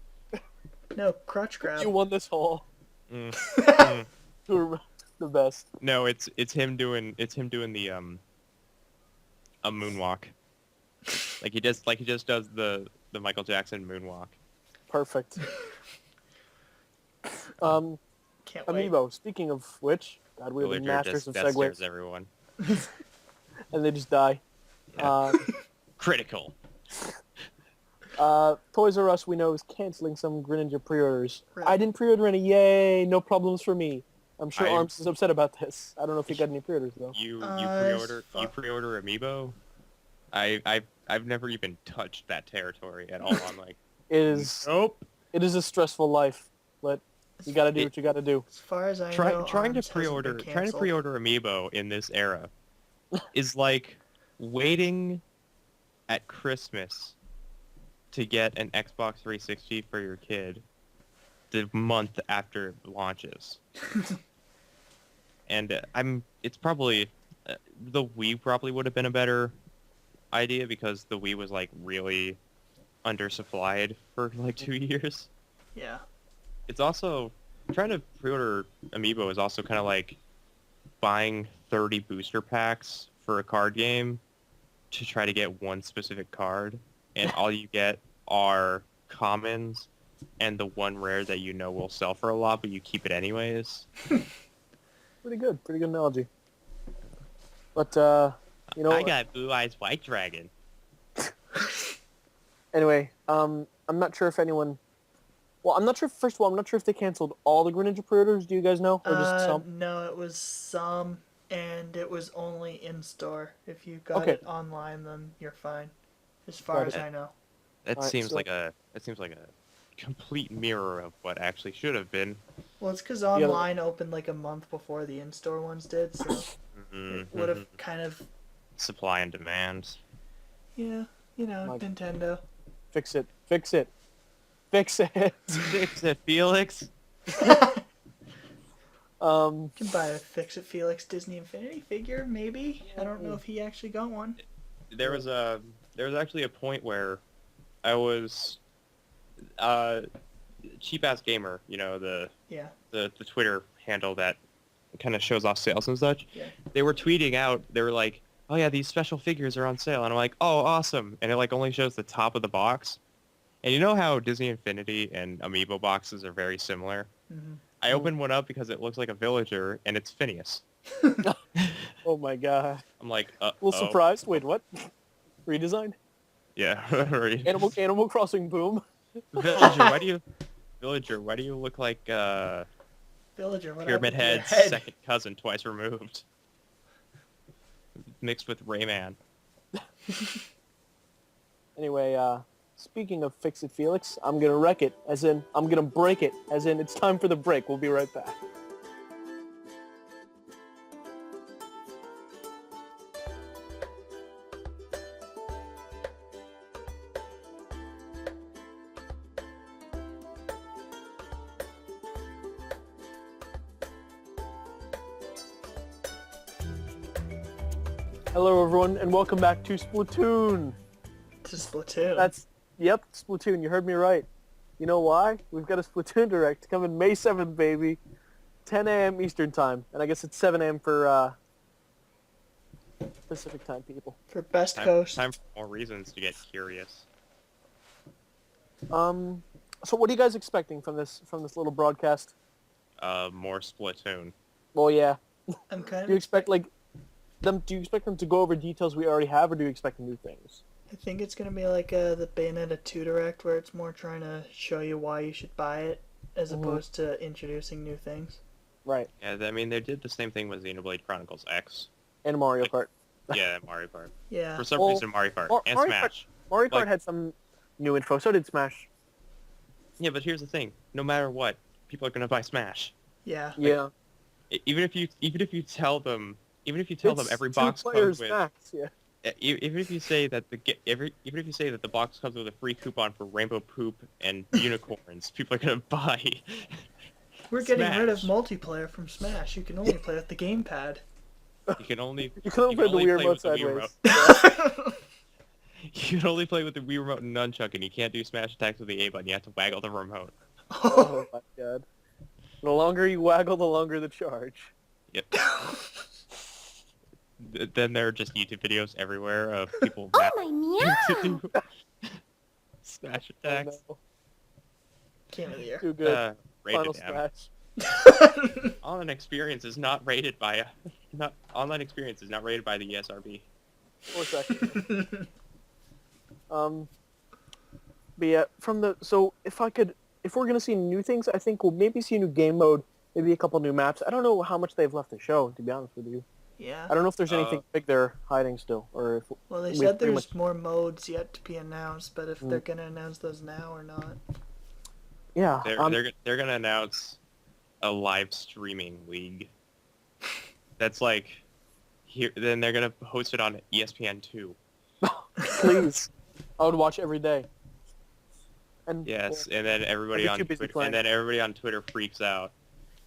No, crotch grab. You won this hole. Mm. Mm. You're the best. No, it's him doing the a moonwalk. Like he just does the Michael Jackson moonwalk. Perfect. Can't wait. Amiibo. Speaking of which, God, we're the Villager masters of death stares segues, everyone. and they just die. Yeah. Critical. Toys R Us, we know, is canceling some Greninja pre-orders. Right. I didn't pre-order any. Yay! No problems for me. I'm sure I- Arms is upset about this. I don't know if he got any pre-orders though. You fuck. pre-order Amiibo? I've never even touched that territory at all. I'm like, It is nope. it is a stressful life, but you got to do what you got to do. As far as I know, Trying to Arms hasn't pre-order been trying to canceled. pre-order Amiibo in this era is like waiting at Christmas to get an Xbox 360 for your kid the month after it launches. And it's probably the Wii probably would have been a better idea because the Wii was like really undersupplied for like 2 years. Yeah. It's also trying to pre-order Amiibo is also kind of like buying 30 booster packs for a card game to try to get one specific card, and all you get are commons and the one rare that you know will sell for a lot, but you keep it anyways. Pretty good analogy. But you know, I got Blue Eyes White Dragon. anyway, I'm not sure if anyone. Well, I'm not sure. First of all, I'm not sure if they canceled all the Greninja pre-orders. Do you guys know, or just some? No, it was some, and it was only in store. If you got Okay. it online, then you're fine. As far Got as it. I know. That Alright, seems so- like a complete mirror of what actually should have been. Well, it's because other- online opened like a month before the in-store ones did, so Mhm. it would have kind of, Supply and demand. yeah, you know, Like- Nintendo. Fix it. Fix it. Fix it. Fix it, Felix. Um, You can buy a Fix-It Felix Disney Infinity figure, maybe. I don't know if he actually got one. There was actually a point where I was cheap ass gamer, you know, the Yeah. Twitter handle that kind of shows off sales and such. Yeah. They were tweeting out, they were like, "Oh yeah, these special figures are on sale," and I'm like, "Oh, awesome!" And it like only shows the top of the box. And you know how Disney Infinity and Amiibo boxes are very similar? hmm I opened one up because it looks like a villager, and it's Phineas. oh my god. I'm like, A little surprised. Wait, what? Redesign? Yeah. Right. Animal Crossing boom. Villager, why do you look like Villager, what Pyramid happened to Head's your head? second cousin twice removed? Mixed with Rayman. Anyway, speaking of Fix It Felix, I'm gonna wreck it, as in, I'm gonna break it, as in, it's time for the break. We'll be right back. Hello everyone, and welcome back to Splatoon! To Splatoon. Yep, Splatoon, you heard me right. You know why? We've got a Splatoon Direct coming May 7th, baby. 10 a.m. Eastern Time, and I guess it's 7 a.m. for, Pacific Time, people. For Best Coast. Time for more reasons to get curious. So what are you guys expecting from this little broadcast? More Splatoon. Well, yeah. I'm kind Do you of... expect, do you expect them to go over details we already have, or do you expect new things? I think it's going to be like the Bayonetta 2 Direct, where it's more trying to show you why you should buy it, as opposed to introducing new things. Right. Yeah, I mean, they did the same thing with Xenoblade Chronicles X. And Mario Kart. Yeah, Mario Kart. Yeah. For some reason, Mario Kart. And Mario Smash. Mario Kart Like- had some new info, so did Smash. Yeah, but here's the thing. No matter what, people are going to buy Smash. Yeah. Yeah. Even if you tell them It's every two box players comes with... max, yeah. Even if you say that even if you say that the box comes with a free coupon for rainbow poop and unicorns, people are gonna buy. We're getting rid of Smash. multiplayer from Smash. You can only play with the gamepad. You can only You can only play the Wii remote with the Wii sideways. remote. Yeah. You can only play with the Wii remote and nunchuck, and you can't do smash attacks with the A button. You have to waggle the remote. Oh my god. The longer you waggle, the longer the charge. Yep. Then there are just YouTube videos everywhere of people Oh my meow! to do smash attacks. Oh, no. Game of the year. Too good. Rated Final M. Smash. Online experience is not rated by online experience is not rated by the ESRB. 4 seconds. But yeah, if we're gonna see new things, I think we'll maybe see a new game mode, maybe a couple new maps. I don't know how much they've left to show, to be honest with you. Yeah. I don't know if there's anything big they're hiding still, or if Well, they we said have pretty there's more modes yet to be announced, but if they're going to announce those now or not. yeah. They're gonna announce a live streaming league. That's like here. Then they're gonna host it on ESPN2. Please, I would watch every day. And Yes, and then everybody I'd on be too busy Twitter, playing. and then everybody on Twitter freaks out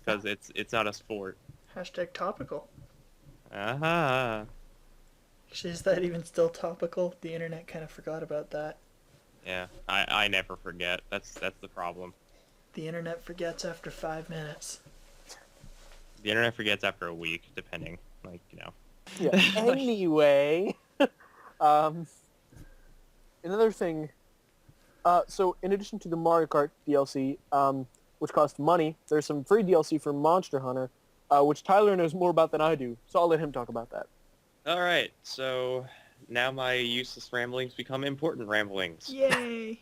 because it's not a sport. Hashtag topical. Aha. Actually, is that even still topical? The internet kind of forgot about that. Yeah, I never forget. That's the problem. The internet forgets after 5 minutes. The internet forgets after a week, depending. Like, you know. Yeah. Anyway, another thing. So in addition to the Mario Kart DLC, which cost money, there's some free DLC for Monster Hunter, which Tyler knows more about than I do. So I'll let him talk about that. All right, so now my useless ramblings become important ramblings. Yay!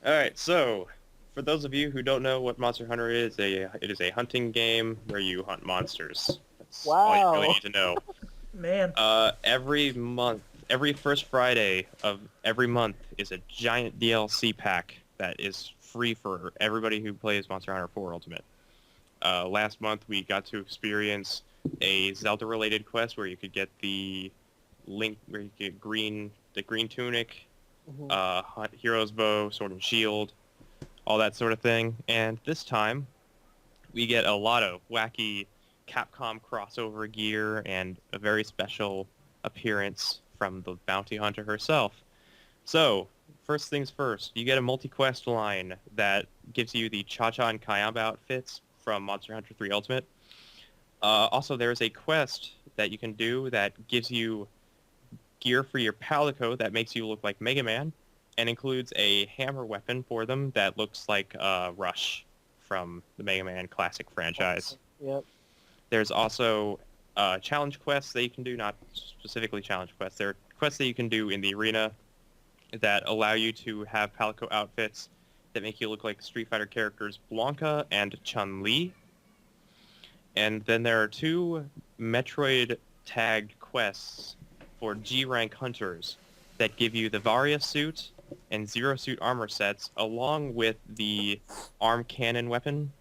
All right, so for those of you who don't know what Monster Hunter is, it is a hunting game where you hunt monsters. That's all you really Wow. need to know. Man. Every month, every first Friday of every month is a giant DLC pack that is free for everybody who plays Monster Hunter 4 Ultimate. Last month we got to experience a Zelda-related quest where you could get the Link, where you get the green tunic, hunt Hero's Bow, Sword and Shield, all that sort of thing. And this time, we get a lot of wacky Capcom crossover gear and a very special appearance from the bounty hunter herself. So, first things first, you get a multi-quest line that gives you the Cha-Cha and Kayamba outfits from Monster Hunter 3 Ultimate. Also, there's a quest that you can do that gives you gear for your Palico that makes you look like Mega Man, and includes a hammer weapon for them that looks like Rush from the Mega Man classic franchise. Yep. There's also challenge quests that you can do, not specifically challenge quests. There are quests that you can do in the arena that allow you to have Palico outfits that make you look like Street Fighter characters Blanca and Chun-Li. And then there are 2 Metroid tagged quests for G-rank hunters that give you the Varia suit and Zero Suit armor sets, along with the arm cannon weapon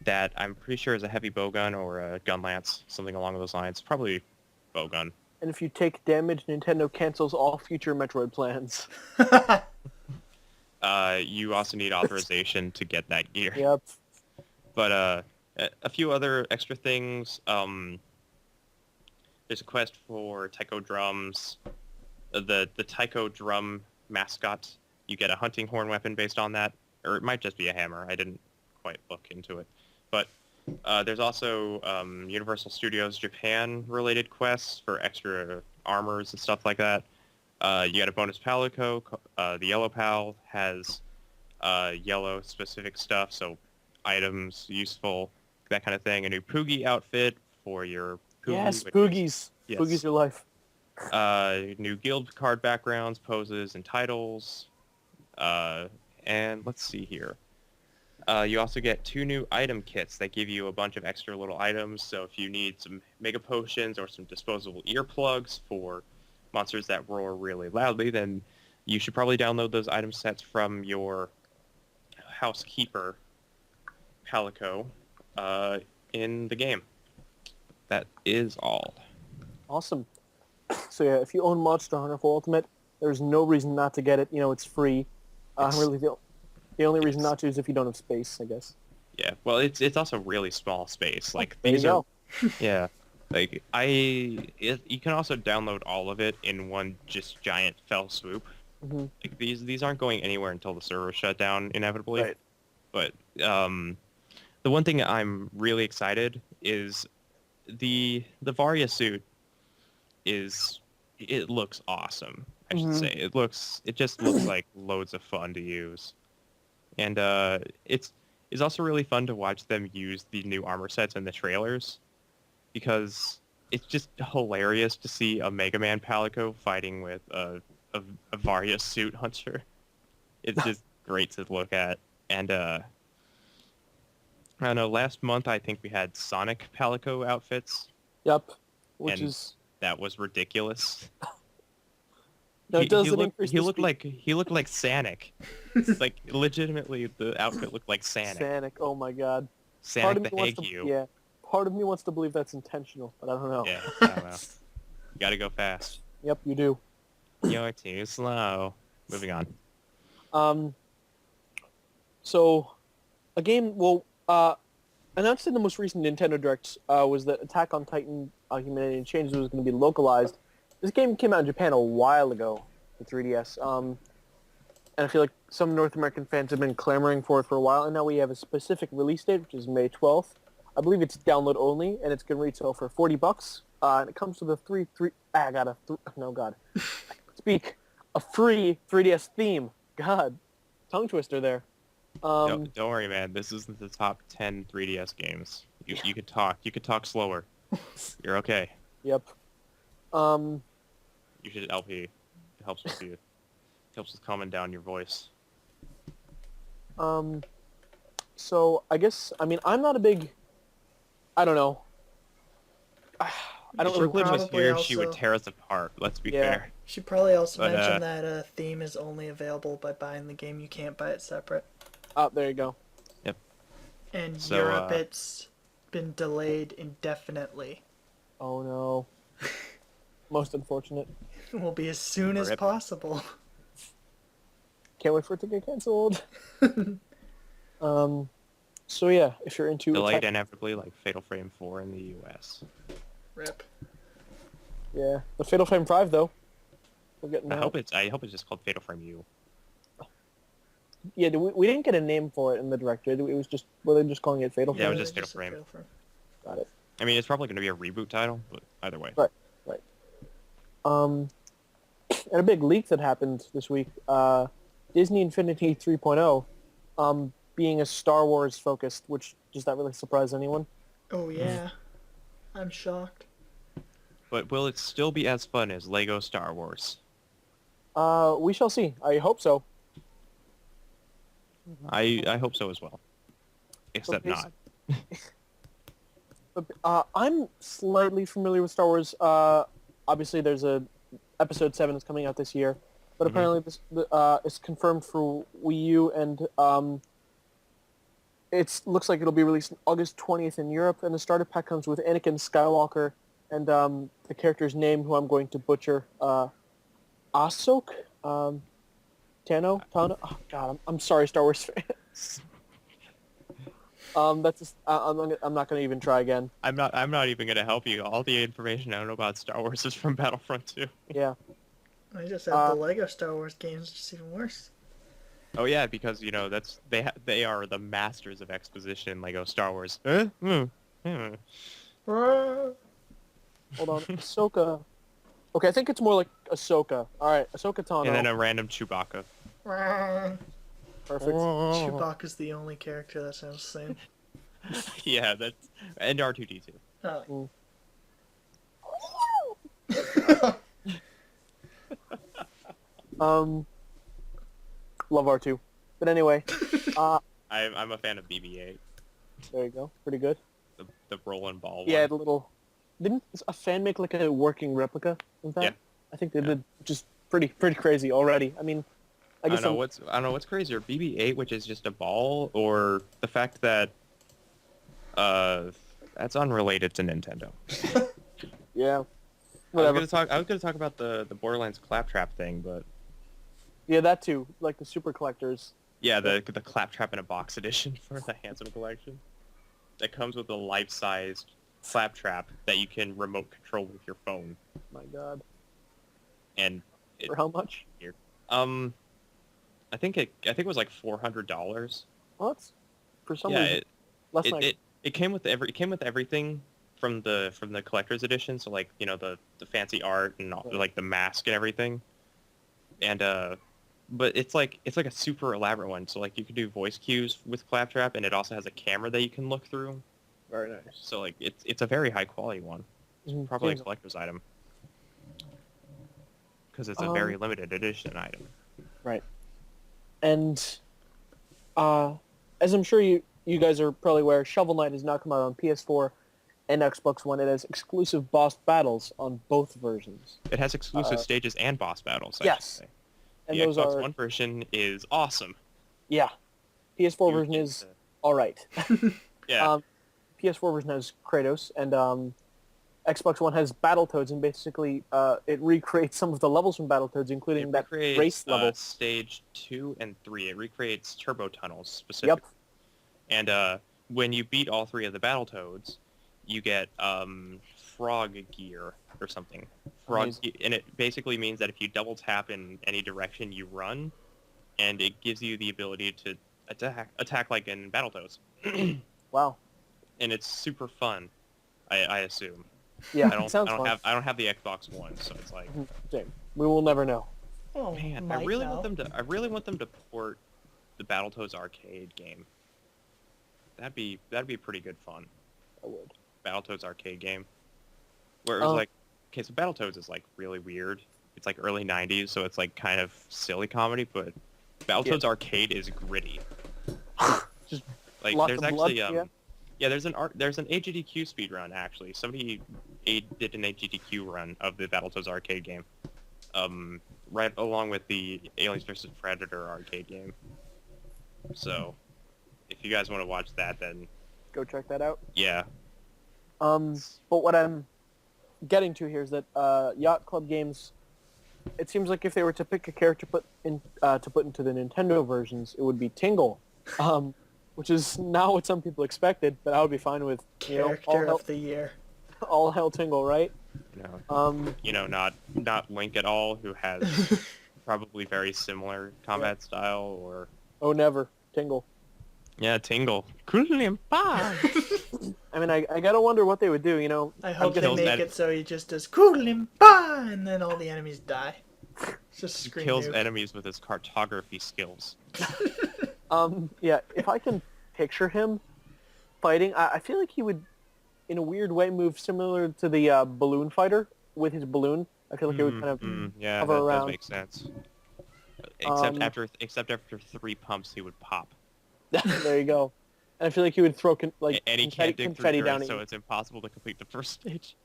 that I'm pretty sure is a heavy bowgun or a gun lance, something along those lines. Probably bowgun. And if you take damage, Nintendo cancels all future Metroid plans. You also need authorization to get that gear. Yep. But a few other extra things. There's a quest for taiko drums. The taiko drum mascot, you get a hunting horn weapon based on that, or it might just be a hammer. I didn't quite look into it. But there's also Universal Studios Japan related quests for extra armors and stuff like that. You get a bonus Palico. The Yellow Pal has yellow specific stuff, so items, useful, that kind of thing. A new Poogie outfit for your Poogie. Yes, Poogies. Yes. Poogie's your life. New guild card backgrounds, poses, and titles. And let's see here. You also get 2 new item kits that give you a bunch of extra little items. So if you need some mega potions or some disposable earplugs for monsters that roar really loudly, then you should probably download those item sets from your housekeeper, Palico, in the game. That is all. Awesome. So yeah, if you own Monster Hunter for Ultimate, there's no reason not to get it. You know, it's free. Really, the only reason not to is if you don't have space, I guess. Yeah, well, it's also really small space. Like There you these are, go. yeah. Like you can also download all of it in one just giant fell swoop. Mm-hmm. Like these aren't going anywhere until the server shut down inevitably. Right. But the one thing I'm really excited is the Varia suit it looks awesome. I should say it just looks like loads of fun to use, and it's also really fun to watch them use the new armor sets in the trailers, because it's just hilarious to see a Mega Man Palico fighting with a Varia suit hunter. It's just great to look at, and I don't know. Last month I think we had Sonic Palico outfits. Yep. Which And is that was ridiculous. no, it doesn't increase. He the looked speed. like Sonic. Like legitimately, the outfit looked like Sonic. Sonic. Oh my god. Sonic the wants to, Hagyu. yeah. Part of me wants to believe that's intentional, but I don't know. Yeah, I don't know. You gotta go fast. Yep, you do. You're too slow. Moving on. So, a game, announced in the most recent Nintendo Direct was that Attack on Titan Humanity Changes was going to be localized. This game came out in Japan a while ago, the 3DS, and I feel like some North American fans have been clamoring for it for a while, and now we have a specific release date, which is May 12th. I believe it's download only, and it's going to retail for $40. And it comes with a free 3DS theme. God, tongue twister there. Don't worry, man. This isn't the top 10 3DS games. You could talk. You could talk slower. You're okay. Yep. You should LP. It helps with you. It helps with calming down your voice. So I guess I'm not a big. I don't know. I don't If really. Brooklyn was Probably here, she would also- tear us apart. Let's be Yeah. fair. Should probably also But, mention that theme is only available by buying the game. You can't buy it separate. Oh, there you go. In So, Europe, it's been delayed indefinitely. Oh no. Most unfortunate. It will be as soon as Rip. possible. Can't wait for it to get canceled. So yeah, if you're into Delayed inevitably, like Fatal Frame 4 in the U.S. Rip. yeah, the Fatal Frame 5 though. We're getting I that. hope it's just called Fatal Frame U. Yeah, we didn't get a name for it in the director. It was just were they just calling it Fatal Yeah, it Frame? was just Fatal Frame. Got it. I mean, it's probably going to be a reboot title, but either way. Right. And a big leak that happened this week, Disney Infinity 3.0, being a Star Wars focused, which does that really surprise anyone? Oh yeah. I'm shocked. But will it still be as fun as Lego Star Wars? We shall see. I hope so. I hope so as well. Except Okay, not. But I'm slightly familiar with Star Wars. Obviously, there's Episode 7 is coming out this year. but Mhm. apparently this is confirmed for Wii U, and it looks like it'll be released August 20th in Europe. And the starter pack comes with Anakin Skywalker and the character's name, who I'm going to butcher, Ahsoka, Tano. Oh God, I'm sorry, Star Wars fans. That's just, I'm not gonna even try again. I'm not even gonna help you. All the information I know about Star Wars is from Battlefront 2. Yeah. I just have the Lego Star Wars games, which is even worse. Oh yeah, because they are the masters of exposition in Lego Star Wars. Huh? Hmm. Ah. Hold on, Ahsoka. Okay, I think it's more like Ahsoka. All right, Ahsoka Tano. And then a random Chewbacca. Perfect. Chewbacca's the only character that sounds the same. Yeah, that's and R2D2. Oh. Love R2. But anyway, I'm a fan of BB-8, there you go. Pretty good. the rolling ball Yeah, one. the little. Didn't a fan make like a working replica of that? Yeah. I think they did. Just pretty crazy already. I mean, I I guess don't know what's crazier, BB-8, which is just a ball, or the fact that that's unrelated to Nintendo. yeah. Whatever. I was gonna talk about the Borderlands claptrap thing, but Yeah, that too. Like the super collectors. yeah, the claptrap in a box edition for the Handsome collection. That comes with a life-sized claptrap that you can remote control with your phone. My God. And For how much? I think it was like $400. Well, that's for some Yeah, reason less than it came with everything from the collector's edition, so like, the fancy art and all, like the mask and everything. And but it's like a super elaborate one, so like you can do voice cues with claptrap, and it also has a camera that you can look through. very nice. So like it's a very high quality one. It's Mhm. probably a Seems- collector's item because it's a very limited edition item. Right. And as I'm sure you guys are probably aware, Shovel Knight has now come out on PS4 and Xbox One. It has exclusive boss battles on both versions. It has exclusive stages and boss battles. I yes. should say. And The those Xbox are One version is awesome. yeah. PS4 You version get is to- all right. yeah. PS4 version has Kratos, and Xbox One has Battletoads, and basically it recreates some of the levels from Battletoads, including It that recreates race level. stage 2 and 3. It recreates turbo tunnels specifically. Yep. And when you beat all 3 of the Battletoads, you get frog gear or something. And it basically means that if you double tap in any direction, you run, and it gives you the ability to attack like in Battletoads. Wow. And it's super fun, I assume. Yeah, I it sounds fun. don't have the Xbox One, so it's like, Same. We will never know. Oh, man, might I really know. want them to port the Battletoads arcade game. That'd be pretty good fun. I would. Battletoads arcade game. Where it was like, okay, so Battletoads is like really weird. It's like early 90s, so it's like kind of silly comedy, but Battletoads arcade is gritty. Just Like lots there's of blood, actually there's an AGDQ speed run actually. Somebody did an AGDQ run of the Battletoads arcade game. Right along with the Aliens vs Predator arcade game. So, if you guys want to watch that, then Go check that out. yeah. But what I'm getting to here is that Yacht Club games, it seems like if they were to pick a character to put into the Nintendo versions, it would be Tingle, which is not what some people expected, but I would be fine with. Character of the year. All hell Tingle, right? Not Link at all, who has probably very similar combat style, or Oh, never Tingle. yeah, Tingle. Cool. I mean, I gotta wonder what they would do. I hope they kills make that- it so he just does Koolimpa, and then all the enemies die. It's just a He screen kills nuke. enemies with his cartography skills. Yeah, if I can picture him fighting, I feel like he would, in a weird way, move similar to the balloon fighter with his balloon. I feel like it would kind of yeah, hover that around. does make sense. Um, Except after 3 pumps, he would pop. There you go. And I feel like he would throw And he can't dig confetti through down dirt, at so you. it's impossible to complete the first stage.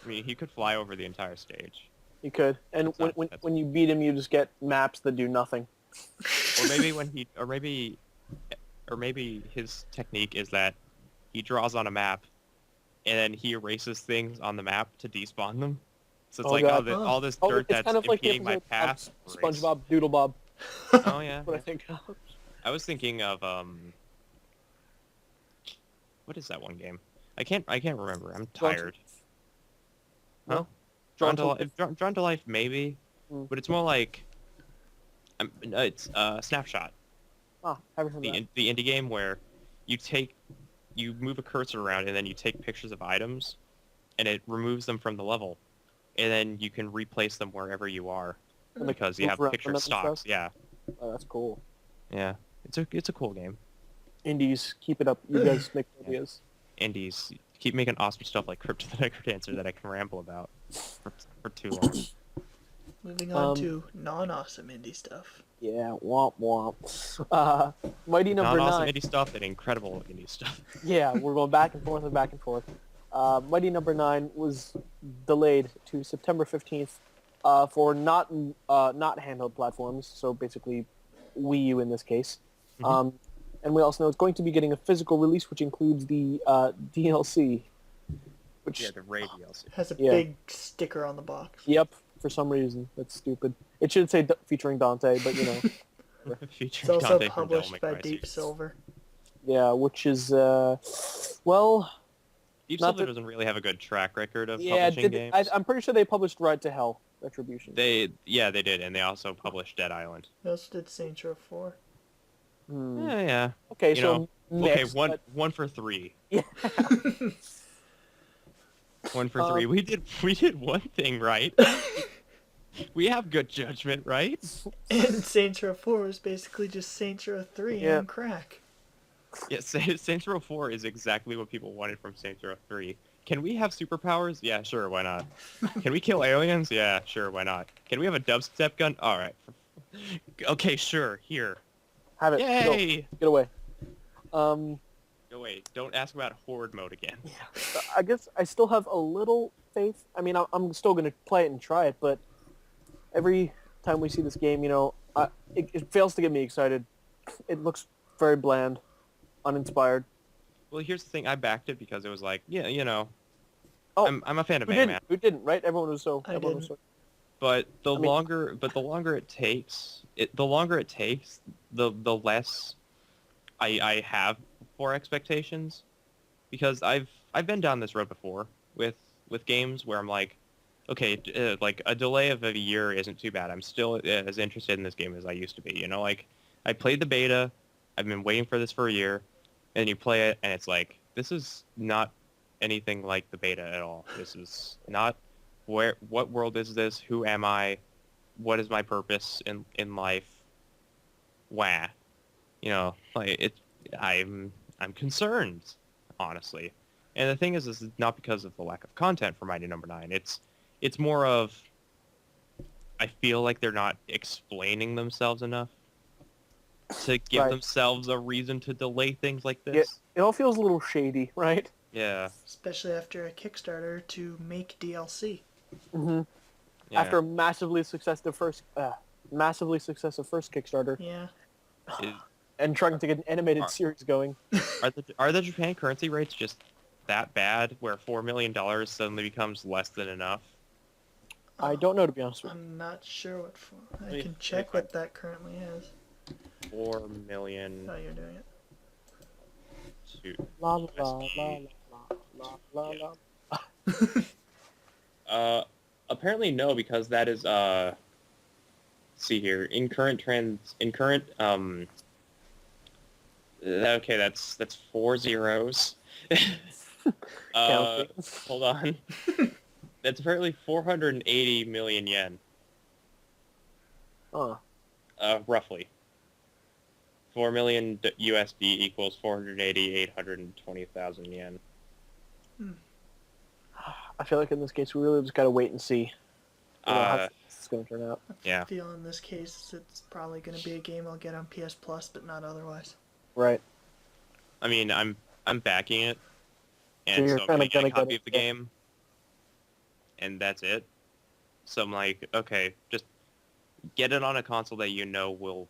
I mean, he could fly over the entire stage. You could, and That's not- when that's- when you beat him, you just get maps that do nothing. Or maybe when he, or maybe his technique is that he draws on a map, and then he erases things on the map to despawn them. So it's Oh, like, God. all this Oh, dirt it's that's kind of like the impeding my episode path. of erase. SpongeBob Doodlebob. Oh yeah. That's what I think of. I was thinking of what is that one game? I can't remember. I'm Drawn to- tired. No? Huh? Drawn to Life? Drawn to Life, maybe, Mm. but it's more like it's Snapshot, Ah, haven't heard of that. the indie game where you move a cursor around and then you take pictures of items, and it removes them from the level, and then you can replace them wherever you are And, like, because you move have around picture them and stocks. stuff? Yeah, Oh, that's cool. yeah. It's a cool game. Indies, keep it up. You guys make Yeah. ideas. Indies keep making awesome stuff like Crypt of the Necrodancer that I can ramble about for too long. Moving on Um, to non-awesome indie stuff. Yeah, womp womp. Mighty Number Not awesome 9. indie stuff and incredible indie stuff. Yeah, we're going back and forth and back and forth. Mighty Number 9 was delayed to September 15th for not handheld platforms, so basically Wii U in this case. Mhm. And we also know it's going to be getting a physical release, which includes the DLC. Which, Yeah, the Raid DLC. Has a Yeah. big sticker on the box. yep, for some reason. That's stupid. It should say featuring Dante, but you know. It's Featuring also Dante from published Devil by May Cry Deep series. Silver. Yeah, which is, well, Deep Not Silver that- doesn't really have a good track record of yeah, publishing games. I'm pretty sure they published Ride to Hell Retribution. They did, and they also published Dead Island. They also did Saints Row 4. Hmm. Yeah. Okay, You so know, mixed, okay, but- one for three. Yeah. One for three. We did one thing right. We have good judgment, right? And Saints Row 4 is basically just Saints Row 3 Yeah. on crack. Yeah, Saints Row 4 is exactly what people wanted from Saints Row 3. Can we have superpowers? Yeah, sure, why not? Can we kill aliens? Yeah, sure, why not? Can we have a dubstep gun? All right. Okay, sure, here. Have it. Yay! Get away. Go away. Don't ask about horde mode again. I guess I still have a little faith. I mean, I'm still going to play it and try it, but every time we see this game, you know, it fails to get me excited. It looks very bland, uninspired. Well, here's the thing. I backed it because it was like, yeah, you know, Oh, I'm a fan of who Mega didn't? Man. Who didn't? Right? Everyone was so. I everyone was didn't. so. But the I mean- longer it takes, the less I have for expectations, because I've been down this road before with games where I'm like, okay, like a delay of a year isn't too bad. I'm still as interested in this game as I used to be. You know, like I played the beta, I've been waiting for this for a year, and you play it, and it's like, this is not anything like the beta at all. This is not what world is this? Who am I? What is my purpose in life? Wah. You know, like I'm concerned, honestly. And the thing is not because of the lack of content for Mighty Number 9. It's more of, I feel like they're not explaining themselves enough to give Right. themselves a reason to delay things like Yeah, this. it all feels a little shady, right? Yeah. Especially after a Kickstarter to make DLC. Mm-hmm. Yeah. After a massively successful first Kickstarter, Yeah. Is- and trying to get an animated Are- series going. are the Japan currency rates just that bad where $4 million suddenly becomes less than enough? I don't know, to be honest with you. I'm not sure what for. I me- can check what that currently is. 4 million Oh, you're doing it. to La la la la la la la la. apparently no, because that is see here, okay, that's 4 zeros. Counting. Hold on. That's apparently 480 million yen, Huh. roughly. 4 million USD equals 820,000 yen. I feel like in this case we really just gotta wait and see. You know, how it's gonna turn out. Yeah. I feel in this case it's probably going to be a game I'll get on PS Plus, but not otherwise. Right. I mean, I'm backing it, and you're so I'm kinda gonna get a gonna get copy it, of the yeah. game. and that's it. So I'm like, okay, just get it on a console that you know will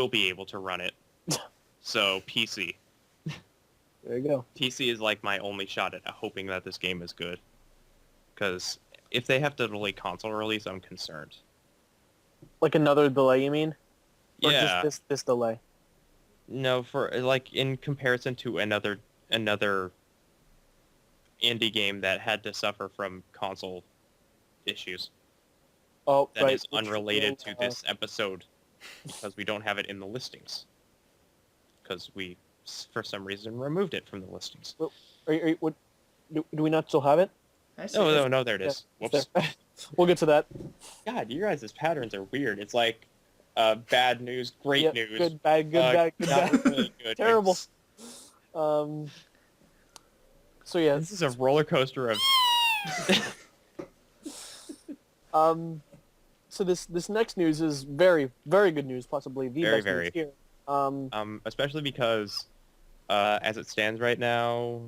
be able to run it. So PC. There you go. PC is like my only shot at hoping that this game is good. Because if they have to delay console release, I'm concerned. Like another delay, you mean? Or Yeah. just this delay? No, for like in comparison to another indie game that had to suffer from console issues. Oh, That right. is unrelated to this episode because we don't have it in the listings. Because we, for some reason, removed it from the listings. What, do we not still have it? I see. No, there it is. Yeah, Whoops. we'll get to that. God, you guys' patterns are weird. It's like bad news, great Yep, news. good, bad, good, bad, good, not bad. really good. Terrible. It's- So yeah. This is a roller coaster of... So this next news is very, very good news, possibly the Very, best very. news here. Especially because, as it stands right now,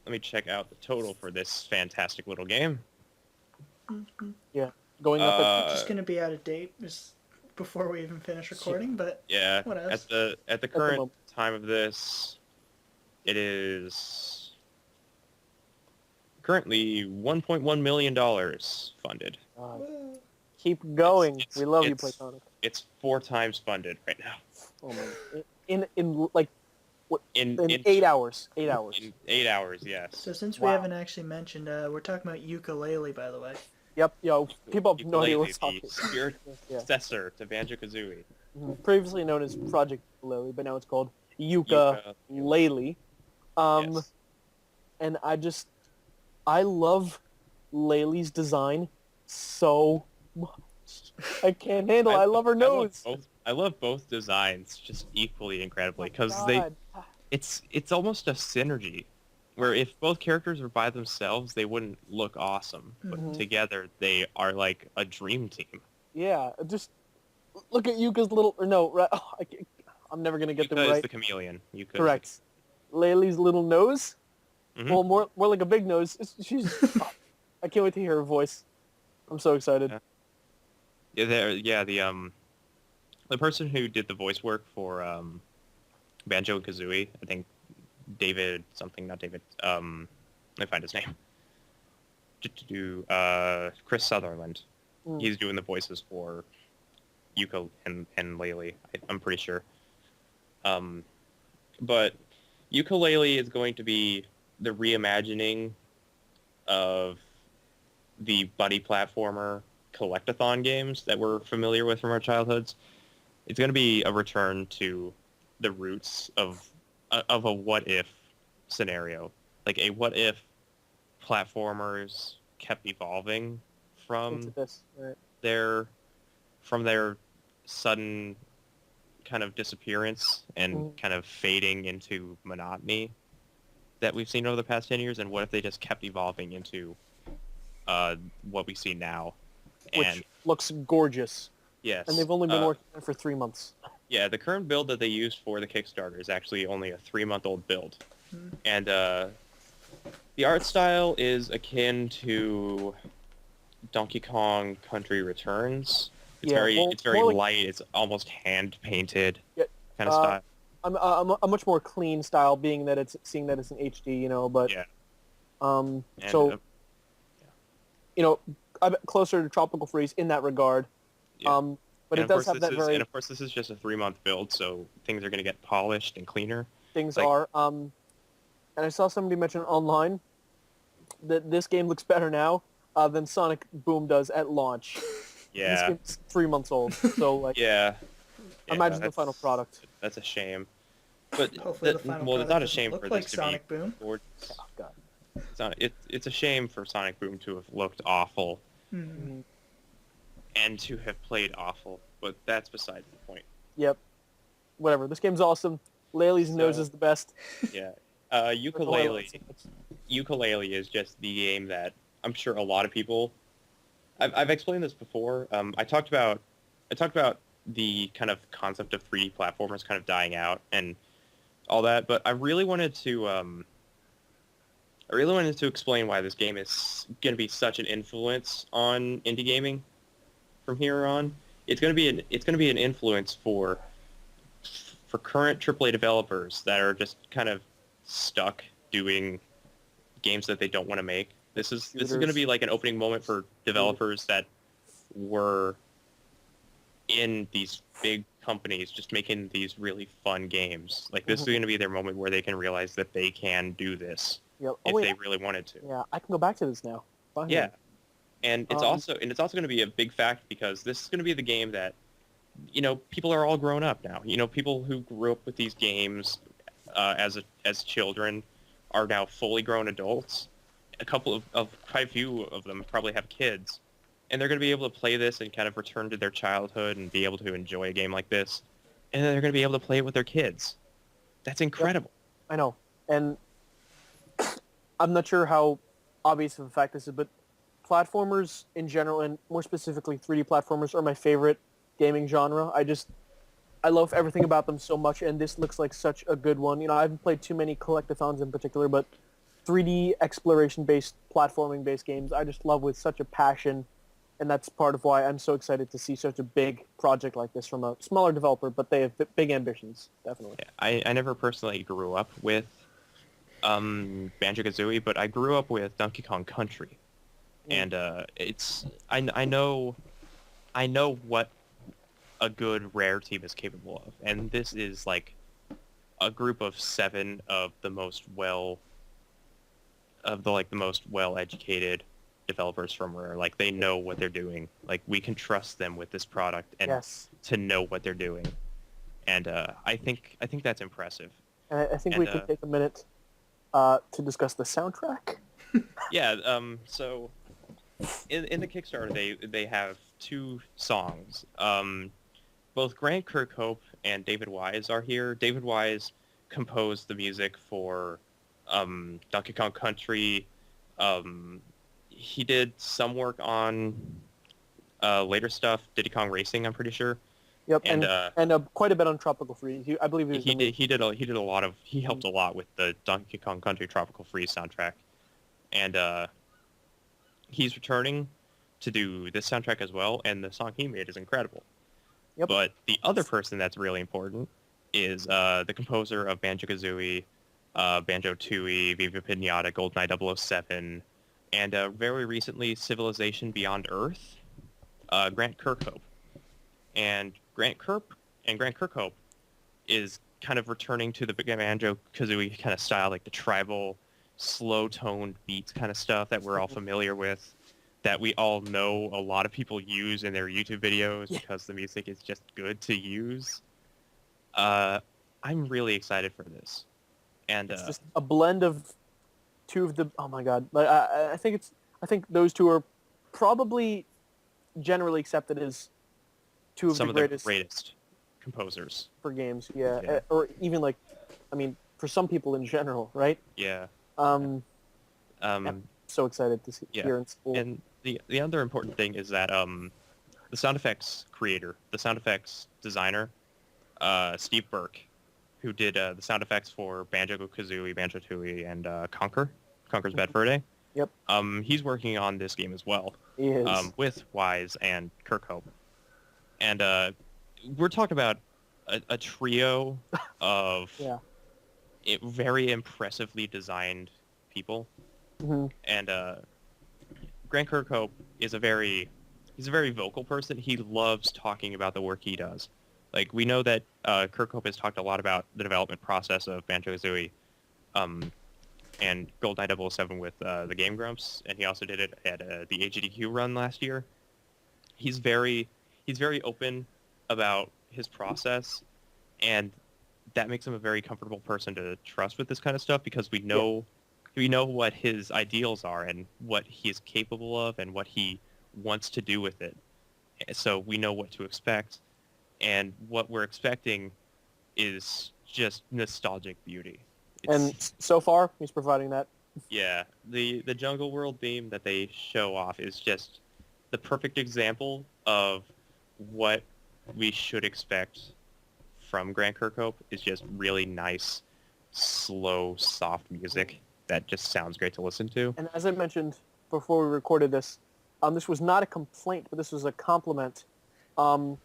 let me check out the total for this fantastic little game. Going up at It's just gonna be out of date just before we even finish recording, but Yeah, what else? at the current moment. time of this, it is currently $1.1 million funded. Woo. keep going. It's- We love you, it's- Platonic. It's 4 times funded right now. Oh my. In like In 8 hours. 8 hours. In 8 hours, yes. So since we Wow. haven't actually mentioned, we're talking about Yooka-Laylee, by the way. Yep. Yo, people have no idea Yooka-Laylee, what's talking. the spirit Yeah. successor to Banjo-Kazooie. Previously known as Project Lily, but now it's called Yooka-Laylee. Yes. And I love Laylee's design so much. I can't handle it. I love her nose. I love both designs just equally incredibly because Oh, God. it's almost a synergy where if both characters were by themselves they wouldn't look awesome, but Mhm. together they are like a dream team. Yeah, just look at Yuka's little, or no, right, I'm never gonna get them Yuka is right. the chameleon. Yuka Correct. Laylee's little nose. Mhm. Well, more like a big nose. She's. I can't wait to hear her voice. I'm so excited. Yeah, the person who did the voice work for Banjo and Kazooie, I think David something, not David. Let me find his name. Chris Sutherland. Mm. He's doing the voices for Yuka and Laylee. I'm pretty sure. But Yooka-Laylee is going to be the reimagining of the buddy platformer collectathon games that we're familiar with from our childhoods. It's going to be a return to the roots of a what if scenario, like a what if platformers kept evolving Into this. Right. their sudden kind of disappearance and Mhm. kind of fading into monotony that we've seen over the past 10 years, and what if they just kept evolving into what we see now? Which And looks gorgeous. yes, And they've only been working on it for 3 months. yeah, the current build that they used for the Kickstarter is actually only a 3-month-old build. Hmm. And the art style is akin to Donkey Kong Country Returns. It's Yeah, it's very more like- light. It's almost hand painted Yeah, kind of style. I'm a much more clean style, being that it's an HD, but Yeah. um, And, so I'm closer to Tropical Freeze in that regard. Yeah. But and it of does course have that very and of course this is just a 3-month build, so things are going to get polished and cleaner. things like- are. And I saw somebody mention online that this game looks better now than Sonic Boom does at launch. This Yeah. game's 3 months old, so like Yeah. imagine the that's- final product. That's a shame. But Hopefully the final well, product it's not a doesn't shame look for like this to Sonic be Boom. gorgeous. Oh god. It's a shame for Sonic Boom to have looked awful Hmm. and to have played awful, but that's beside the point. Yep. Whatever. This game's awesome. Laylee's nose So- is the best. Yeah. Oh, Yooka-Laylee is just the game that I'm sure a lot of people. I've explained this before. I talked about the kind of concept of 3D platformers kind of dying out and all that, but I really wanted to I really wanted to explain why this game is going to be such an influence on indie gaming from here on. It's going to be an influence for current AAA developers that are just kind of stuck doing games that they don't want to make. This is going to be like an opening moment for developers that were in these big companies just making these really fun games. Like this is going to be their moment where they can realize that they can do this if they really wanted to. Yeah, I can go back to this now. Finally. Yeah. And it's also going to be a big fact because this is going to be the game that people are all grown up now. People who grew up with these games as children are now fully grown adults. A couple of quite a few of them probably have kids, and they're going to be able to play this and kind of return to their childhood and be able to enjoy a game like this, and then they're going to be able to play it with their kids. That's incredible. Yep, I know, and I'm not sure how obvious of a fact this is, but platformers in general, and more specifically 3D platformers, are my favorite gaming genre. I love everything about them so much, and this looks like such a good one. I haven't played too many collectathons in particular, but 3D exploration-based, platforming-based games I just love with such a passion, and that's part of why I'm so excited to see such a big project like this from a smaller developer, but they have big ambitions, definitely. Yeah, I never personally grew up with Banjo-Kazooie, but I grew up with Donkey Kong Country, and I know what a good Rare team is capable of, and this is like a group of 7 of the most well-educated developers from Rare. Like they know what they're doing. Like we can trust them with this product and to know what they're doing, and I think that's impressive. And I think we can take a minute to discuss the soundtrack. Yeah. So in the Kickstarter, they have 2 songs. Both Grant Kirkhope and David Wise are here. David Wise composed the music for Donkey Kong Country. He did some work on later stuff, Diddy Kong Racing, I'm pretty sure. Yep, and quite a bit on Tropical Freeze. I believe he helped a lot with the Donkey Kong Country Tropical Freeze soundtrack, and he's returning to do this soundtrack as well. And the song he made is incredible. Yep. But the other person that's really important is the composer of Banjo-Kazooie, Banjo-Tooie, Viva Pinata, GoldenEye 007, and very recently Civilization Beyond Earth, Grant Kirkhope. And Grant Kirkhope is kind of returning to the Banjo-Kazooie kind of style, like the tribal, slow-toned beats kind of stuff that we're all familiar with, that we all know a lot of people use in their YouTube videos because the music is just good to use. I'm really excited for this. And it's just a blend of 2 of the... Oh my god. I think those 2 are probably generally accepted as 2 of some the of the greatest composers for games. Yeah. Or even for some people in general, right? Yeah. I'm so excited to hear in school. And the other important thing is that the sound effects creator, the sound effects designer, Steve Burke, who did the sound effects for Banjo-Kazooie, Banjo-Tooie, and Conker's Bad Fur Day. Yep. He's working on this game as well. He is. With Wise and Kirkhope. And we're talking about a trio of very impressively designed people. Mm-hmm. And Grant Kirkhope is a very vocal person. He loves talking about the work he does. Like, we know that Kirkhope has talked a lot about the development process of Banjo-Kazooie and GoldenEye 007 with the Game Grumps, and he also did it at the AGDQ run last year. He's very open about his process, and that makes him a very comfortable person to trust with this kind of stuff because we know what his ideals are and what he is capable of and what he wants to do with it. So we know what to expect, and what we're expecting is just nostalgic beauty. And so far, he's providing that. Yeah, the jungle world theme that they show off is just the perfect example of what we should expect from Grant Kirkhope. Is just really nice, slow, soft music. that just sounds great to listen to. And as I mentioned before we recorded this was not a complaint, but this was a compliment. Um,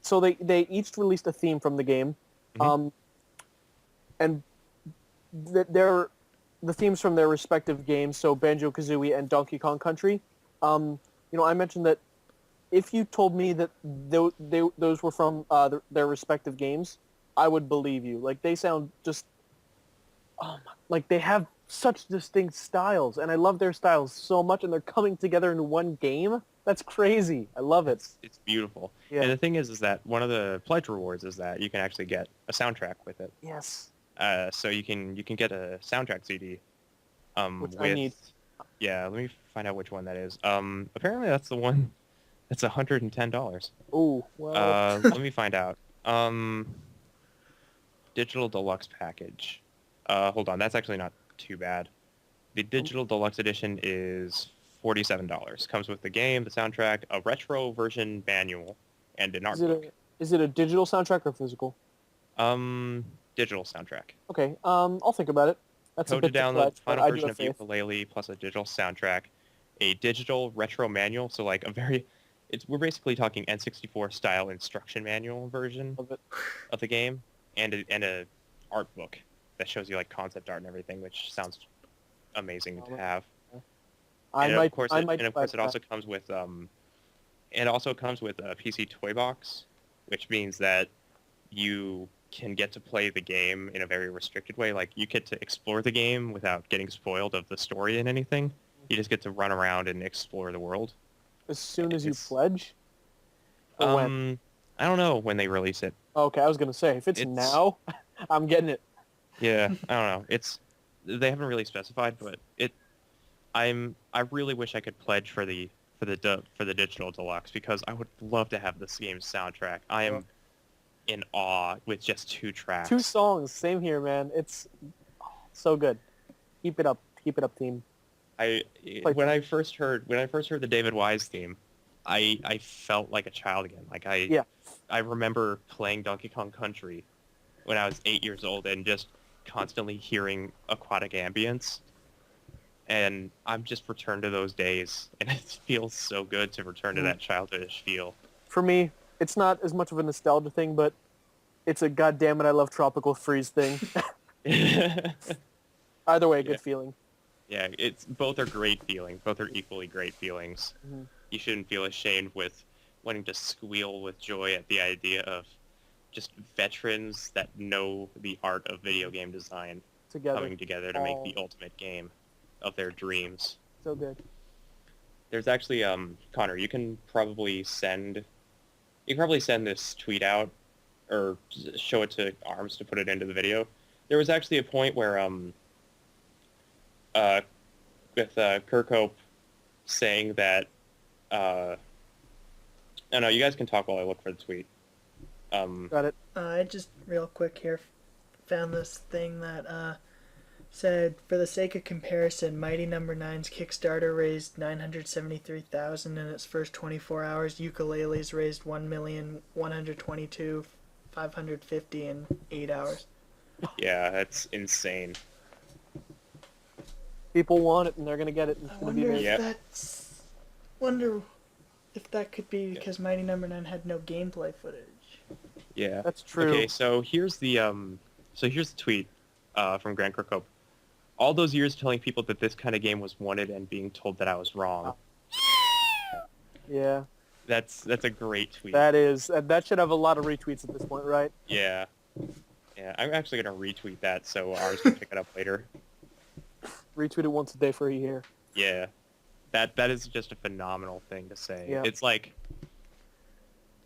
so they each released a theme from the game, Mhm. and they're the themes from their respective games. So Banjo-Kazooie and Donkey Kong Country. I mentioned that if you told me that those were from their respective games, I would believe you. Like they sound just, like they have such distinct styles, and I love their styles so much, and they're coming together in one game. That's crazy. I love it. It's beautiful. Yeah. And the thing is that one of the pledge rewards is that you can actually get a soundtrack with it. Yes. So you can get a soundtrack CD. Which with I need. Yeah, let me find out which one that is. Apparently that's the one that's $110. Oh, well. Let me find out. Digital deluxe package. Hold on, that's actually not too bad. The digital deluxe edition is $47. Comes with the game, the soundtrack, a retro version manual, and an art book. Is it a digital soundtrack or physical? Digital soundtrack. Okay. I'll think about it. That's Code a bit to download fledged, the but final I do version have of faith. Yooka-Laylee plus a digital soundtrack, a digital retro manual, so like we're basically talking N64 style instruction manual version Love it. of the game, and a art book that shows you like concept art and everything, which sounds amazing to have. I And might. of course, I it, might. and of course, it also comes with a PC toy box, which means that you can get to play the game in a very restricted way. Like you get to explore the game without getting spoiled of the story and anything. You just get to run around and explore the world. As soon as you It's- pledge. Or when? I don't know when they release it. Okay, I was gonna say if it's now, I'm getting it. Yeah, I don't know. They haven't really specified, but I really wish I could pledge for the digital deluxe because I would love to have this game's soundtrack. I am in awe with just 2 tracks. 2 songs, same here, man. It's so good. Keep it up, team. When I first heard the David Wise theme, I felt like a child again. Like I remember playing Donkey Kong Country when I was 8 years old and just constantly hearing aquatic ambience. And I'm just returned to those days, and it feels so good to return to that childish feel. For me, it's not as much of a nostalgia thing, but it's a goddammit I love Tropical Freeze thing. Either way, a good feeling. Yeah, both are great feelings. Both are equally great feelings. Mm-hmm. You shouldn't feel ashamed with wanting to squeal with joy at the idea of just veterans that know the art of video game design coming together to make the ultimate game of their dreams. So good. There's actually Connor, you can probably send this tweet out or show it to Arms to put it into the video. There was actually a point where with Kirkhope saying that I don't know, you guys can talk while I look for the tweet. Got it. I just real quick here found this thing that said, for the sake of comparison, Mighty Number 9's Kickstarter raised $973,000 in its first 24 hours. Yooka-Laylee's raised $1,122,550 in 8 hours. Yeah, that's insane. People want it, and they're gonna get it. I wonder if that could be because Mighty Number 9 had no gameplay footage. Yeah, that's true. Okay, so here's the tweet from Grant Kirkhope. All those years telling people that this kind of game was wanted and being told that I was wrong. Yeah. That's a great tweet. That should have a lot of retweets at this point, right? Yeah. Yeah, I'm actually gonna retweet that so ours can pick it up later. Retweet it once a day for a year. Yeah. That is just a phenomenal thing to say. Yeah. It's like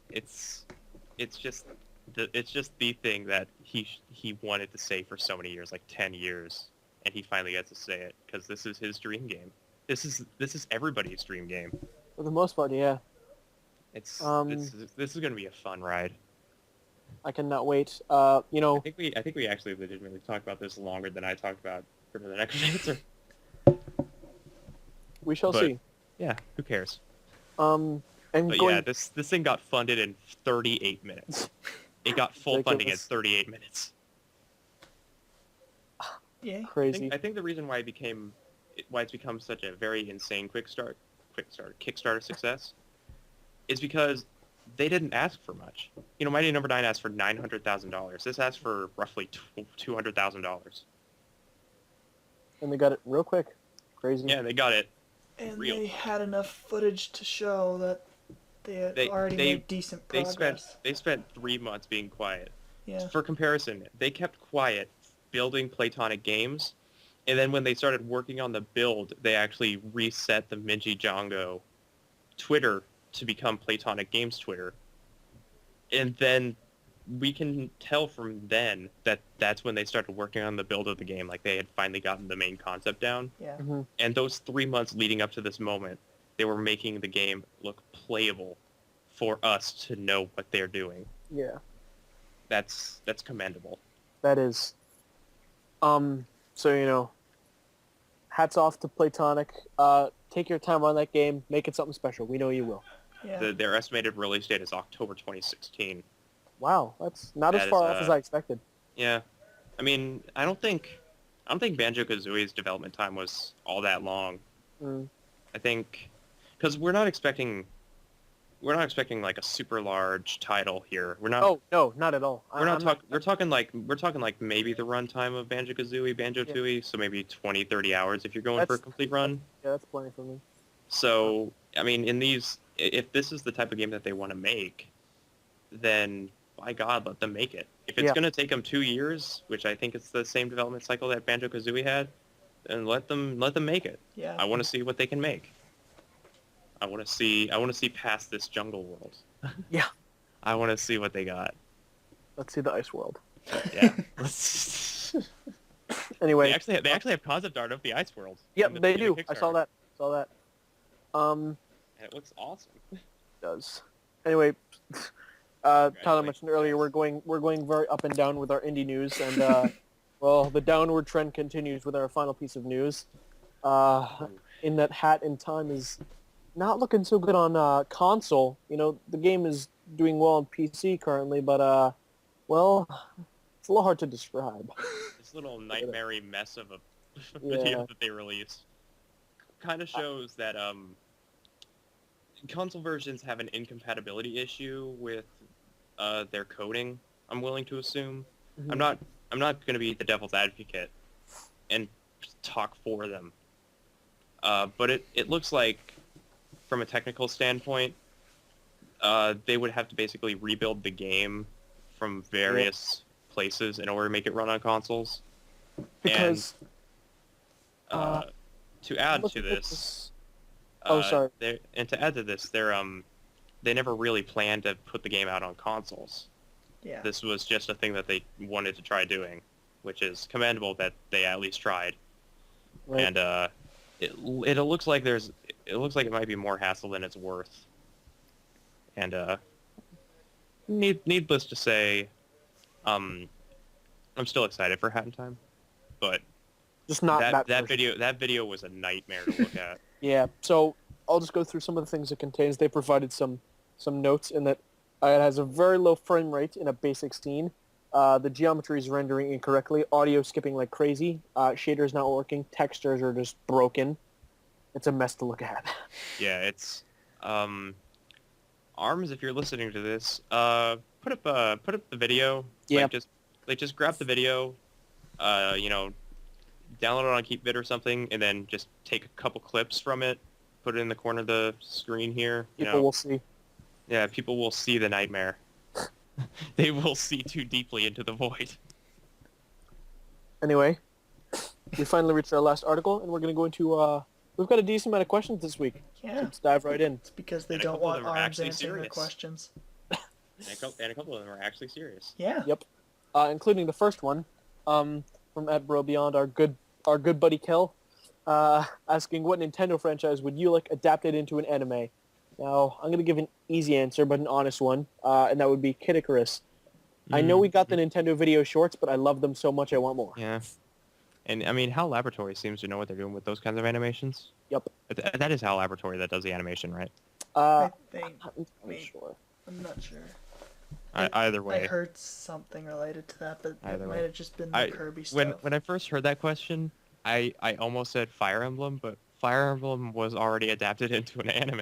it's just the thing that he wanted to say for so many years, like 10 years, and he finally gets to say it because this is his dream game. This is everybody's dream game. For the most part, yeah. This is going to be a fun ride. I cannot wait. I think we actually legitimately talked about this longer than I talked about for the next answer. We shall see. Yeah, who cares? Yeah, this thing got funded in 38 minutes. It got full funding in 38 minutes. Yeah. Crazy. I think the reason why it's become such a very insane Kickstarter success is because they didn't ask for much. You know, Mighty Number 9 asked for $900,000. This asked for roughly $200,000. And they got it real quick. Crazy. Yeah, they got it. And Real. they had enough footage to show that they had already made decent progress. They spent 3 months being quiet. Yeah. For comparison, they kept quiet building Platonic games, and then when they started working on the build, they actually reset the Minji Django Twitter to become Platonic Games Twitter. And then we can tell from then that that's when they started working on the build of the game, like they had finally gotten the main concept down. Yeah. Mm-hmm. And those 3 months leading up to this moment, they were making the game look playable for us to know what they're doing. Yeah. That's commendable. That is. So, you know, hats off to Platonic. Take your time on that game. Make it something special. We know you will. Yeah. Their estimated release date is October 2016. Wow, that's not as far off as I expected. Yeah. I mean, I don't think Banjo-Kazooie's development time was all that long. Mm. I think because we're not expecting like a super large title here. We're not. Oh no, not at all. We're talking like maybe the runtime of Banjo-Kazooie, Banjo-Tooie, so maybe 20, 30 hours if you're going for a complete run. Yeah, that's plenty for me. So, I mean, if this is the type of game that they want to make, then by God, let them make it. If it's going to take them 2 years, which I think it's the same development cycle that Banjo-Kazooie had, then let them make it. Yeah. I want to see what they can make. I want to see past this jungle world. Yeah. I want to see what they got. Let's see the ice world. Yeah. Anyway. They actually have concept art of the ice world. Yep, they do. I saw that. And it looks awesome. It does. Anyway, Tyler mentioned earlier we're going very up and down with our indie news, and well, the downward trend continues with our final piece of news. In that Hat in Time is not looking so good on console. You know, the game is doing well on PC currently, but well, it's a little hard to describe. This little nightmare mess of a video that they released kind of shows that console versions have an incompatibility issue with their coding. I'm willing to assume. Mm-hmm. I'm not going to be the devil's advocate and talk for them. But it looks like, from a technical standpoint, they would have to basically rebuild the game from various places in order to make it run on consoles. Because to add to this, sorry. To add to this, they never really planned to put the game out on consoles. Yeah. This was just a thing that they wanted to try doing, which is commendable that they at least tried. Right. And it looks like it might be more hassle than it's worth. And needless to say, I'm still excited for Hat in Time, but just not that video was a nightmare to look at. Yeah, so I'll just go through some of the things it contains. They provided some notes in that it has a very low frame rate in a basic scene. The geometry is rendering incorrectly. Audio skipping like crazy. Shaders not working. Textures are just broken. It's a mess to look at. Yeah, it's Arms. If you're listening to this, put up the video. Yeah. Just grab the video. Download it on KeepVid or something, and then just take a couple clips from it. Put it in the corner of the screen here. People will see. Yeah, people will see the nightmare. They will see too deeply into the void. Anyway, we finally reached our last article, and we're going to go into... we've got a decent amount of questions this week. Yeah. Let's dive right in. It's because they And don't want Arms answering serious. their questions. And a couple of them are actually serious. Yeah. Yep. Including the first one from @BroBeyond, our good buddy Kel, asking what Nintendo franchise would you like adapted into an anime? Now, I'm going to give an easy answer, but an honest one, and that would be Kid Icarus. I know we got the Nintendo video shorts, but I love them so much I want more. Yeah. And, I mean, HAL Laboratory seems to know what they're doing with those kinds of animations. Yep. That is HAL Laboratory that does the animation, right? I think. I'm sure. I'm not sure. Either I way, heard something related to that, but it either might way. have just been the I Kirby when stuff. when I first heard that question, I almost said Fire Emblem, but Fire Emblem was already adapted into an anime.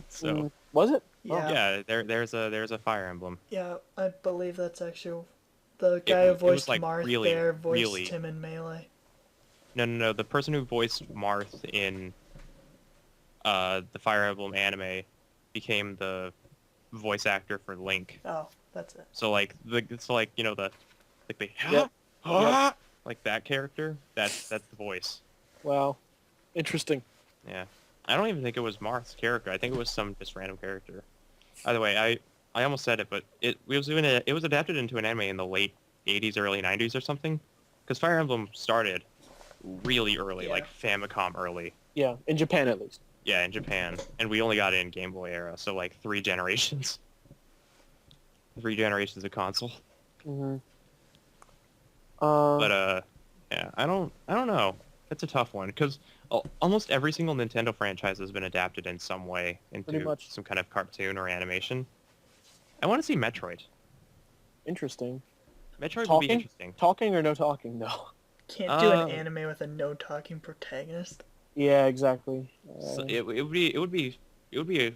So Was it? Oh, Yeah, yeah, there's a Fire Emblem. yeah, I believe that's actually the It guy who it was voiced like Marth really there voiced really him in Melee. no. The person who voiced Marth in the Fire Emblem anime became the voice actor for Link. Oh, that's it. So like the like the Yep. Yep. like that character. That's the voice. Wow. Interesting. Yeah. I don't even think it was Marth's character. I think it was some just random character. Either way, I almost said it, but it was adapted into an anime in the late 80s, early 90s or something. Because Fire Emblem started really early, Yeah. like Famicom early. Yeah, in Japan at least. Yeah, in Japan. And we only got it in Game Boy era, so like 3 generations. 3 generations of console. Mm-hmm. But yeah, I don't know. It's a tough one because almost every single Nintendo franchise has been adapted in some way Pretty into much. some kind of cartoon or animation. I want to see Metroid. Interesting. Metroid would be Talking? interesting. Talking or no talking? No. Can't do an Uh, anime with a no talking protagonist. Yeah, exactly. So it would be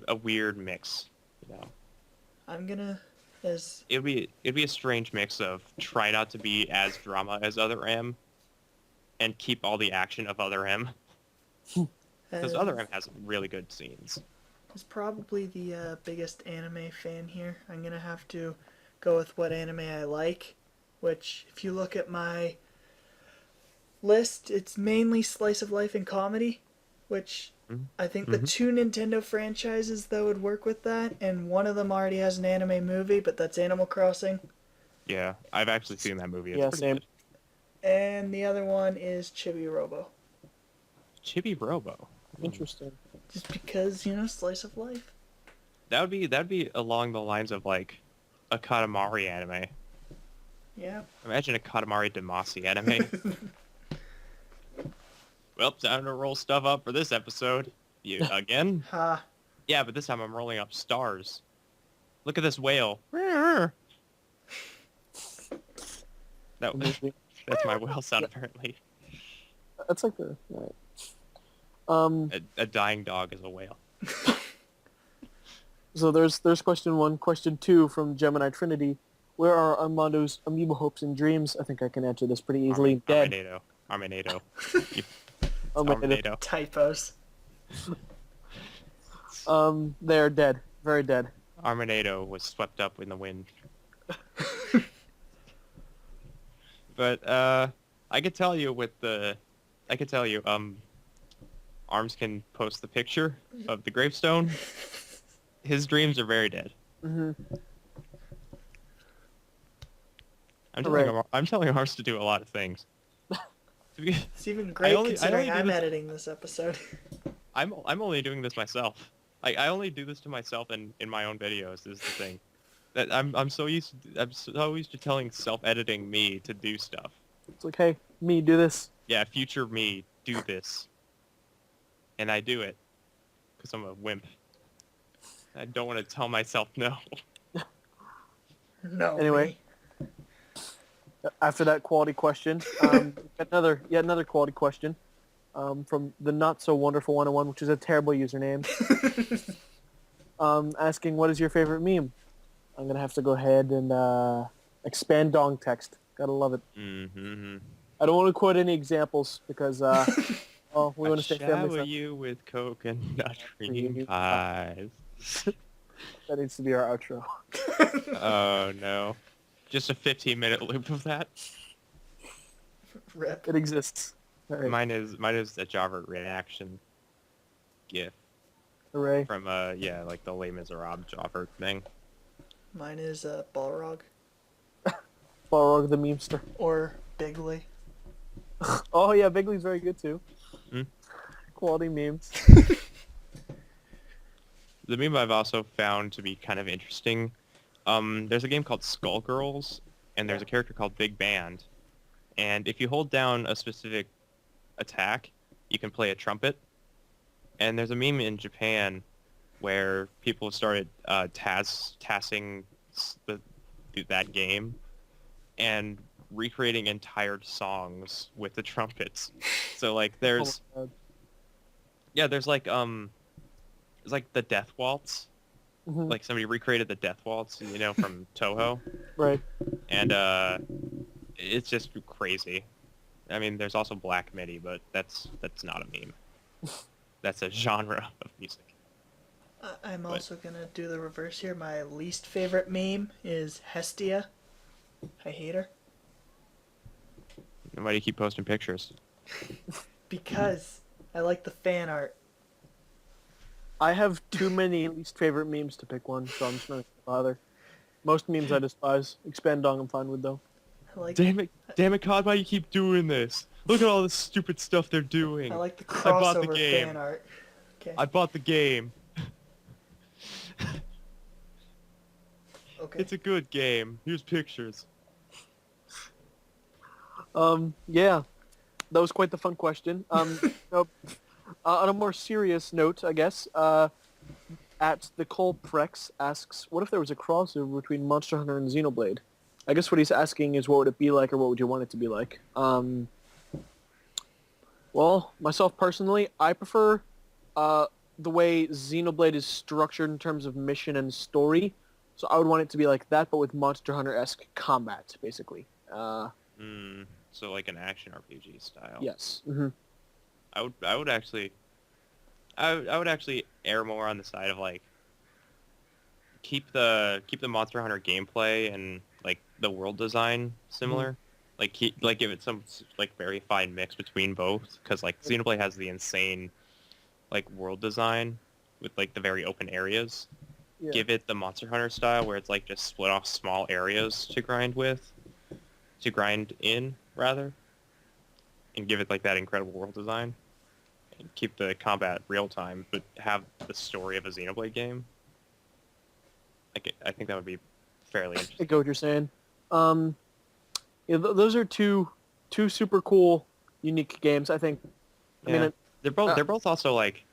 a weird mix, you know. I'm gonna as It'd be a strange mix of try not to be as drama as Other M, and keep all the action of Other M, because Other M has really good scenes. is probably the biggest anime fan here. I'm gonna have to go with what anime I like, which if you look at my list, it's mainly slice of life and comedy, which Mhm. I think the Mhm. 2 Nintendo franchises that would work with that, and one of them already has an anime movie, but that's Animal Crossing, Yeah, I've actually seen that movie. It's Yeah, pretty same. good. and the other one is Chibi Robo. Chibi Robo. Interesting. Just because, slice of life. That'd be along the lines of like a Katamari anime. Yeah. Imagine a Katamari Damacy anime. Well, time to roll stuff up for this episode. You again? Ha. Yeah, but this time I'm rolling up stars. Look at this whale. That, that's my whale sound apparently. That's like the... Right. A dying dog is a whale. So there's question 1. Question 2 from Gemini Trinity. Where are Armando's amiibo hopes and dreams? I think I can answer this pretty easily. Dead. Armanado. Armanado. Armanado. Typos. They're dead. Very dead. Armanado was swept up in the wind. But I could tell you Arms can post the picture of the gravestone. His dreams are very dead. Mm-hmm. I'm telling Arms to do a lot of things. It's even great only considering do I'm this- editing this episode. I'm only doing this myself. I only do this to myself and in my own videos is the thing. That I'm so used to telling self-editing me to do stuff. It's like, hey, me, do this. Yeah, future me, do this. And I do it. Because I'm a wimp. I don't want to tell myself no. No. Anyway. me. After that quality question, yet another quality question from the Not So Wonderful 101, which is a terrible username, asking, what is your favorite meme? I'm going to have to go ahead and expand dong text. Gotta love it. Mm-hmm. I don't want to quote any examples because we want to stay family shower friendly. you with coconut cream Cream pies. That needs to be our outro. Oh no. Just a 15-minute loop of that? Rip. It exists. All right. Mine is a Java reaction GIF Hooray. from like the Les Miserables Java thing. Mine is Balrog Balrog the memester. or Bigley. Oh yeah, Bigley's very good too. Mm. Quality memes. The meme I've also found to be kind of interesting. There's a game called Skullgirls, and there's a character called Big Band. And if you hold down a specific attack, you can play a trumpet. And there's a meme in Japan where people have started tassing the that game and recreating entire songs with the trumpets. So like Oh there's my God. there's like it's like the Death Waltz. Mhm. Like somebody recreated the Death Waltz, from Toho, Right. and it's just crazy. I mean, there's also Black MIDI, but that's not a meme. That's a genre of music. I'm But- also gonna do the reverse here. My least favorite meme is Hestia. I hate her Why do you keep posting pictures? because I like the fan art. I have too many least favorite memes to pick one, so I'm just not gonna bother. Most memes I despise. Expandong I'm fine with though. I like Damn it, COD, why you keep doing this? Look at all this stupid stuff they're doing. I like the I bought the crossover game. fan art. Okay. I bought the game. Okay. It's a good game. Here's pictures. Yeah, that was quite the fun question. No, on a more serious note, I guess, at the Cole Prex asks, what if there was a crossover between Monster Hunter and Xenoblade? I guess what he's asking is what would it be like or what would you want it to be like? Well, myself personally, I prefer the way Xenoblade is structured in terms of mission and story. So I would want it to be like that, but with Monster Hunter-esque combat, basically. So like an action RPG style. Yes. Mm-hmm. I would actually err more on the side of like keep the Monster Hunter gameplay and like the world design similar. Like give it some like very fine mix between both, because like Xenoblade has the insane like world design with like the very open areas. Yeah. Give it the Monster Hunter style where it's like just split off small areas to grind in rather, and give it like that incredible world design, and keep the combat real time, but have the story of a Xenoblade game. I think that would be fairly I interesting. get what you're saying. Yeah, those are two super cool, unique games. I think. I mean, They're both also like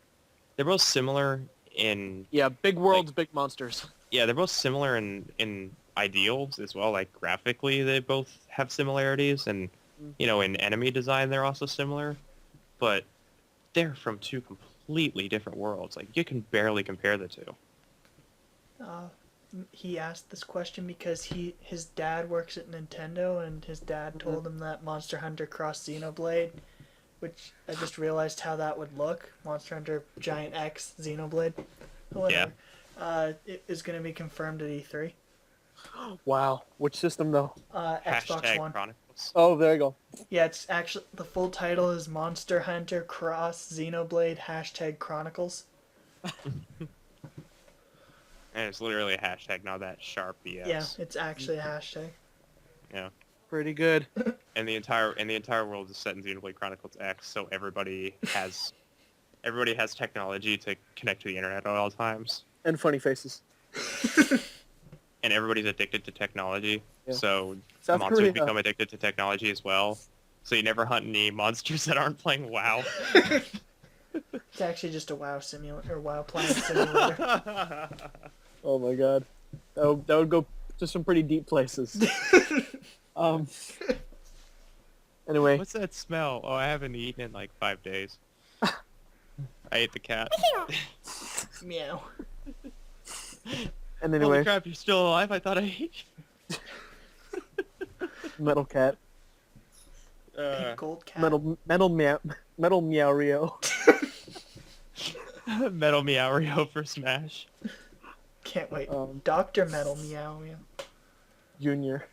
they're both similar in yeah, big worlds, big monsters. they're both similar in ideals as well. Like graphically, they both have similarities, and in enemy design they're also similar, but they're from two completely different worlds. Like you can barely compare the two. He asked this question because his dad works at Nintendo, and his dad told him that Monster Hunter Cross Xenoblade, which I just realized how that would look. Monster Hunter Giant X Xenoblade. Whatever. It is going to be confirmed at E3. Wow, which system though? Xbox Hashtag One. Chronicles. Oh, there you go. Yeah, it's actually the full title is Monster Hunter Cross Xenoblade Chronicles. And it's literally a hashtag, not that sharp BS. Yeah, it's actually a hashtag. Yeah. Pretty good. And the entire world is set in Xenoblade Chronicles X, so everybody has technology to connect to the internet at all times, And funny faces. and everybody's addicted to technology. Yeah. So South monsters Korea. become addicted to technology as well. So you never hunt any monsters that aren't playing WoW. It's actually just a WoW simulator or WoW playing simulator. Oh my god, that would go to some pretty deep places. Anyway, What's that smell? Oh, I haven't eaten in like 5 days. I ate the cat. Meow. and Holy anyway, crap, you're still alive? I thought I ate you. Metal Cat, Pink gold cat. metal meow Rio. Metal Meowrio for Smash. Can't wait. Um, Dr. Metal Meow. Junior.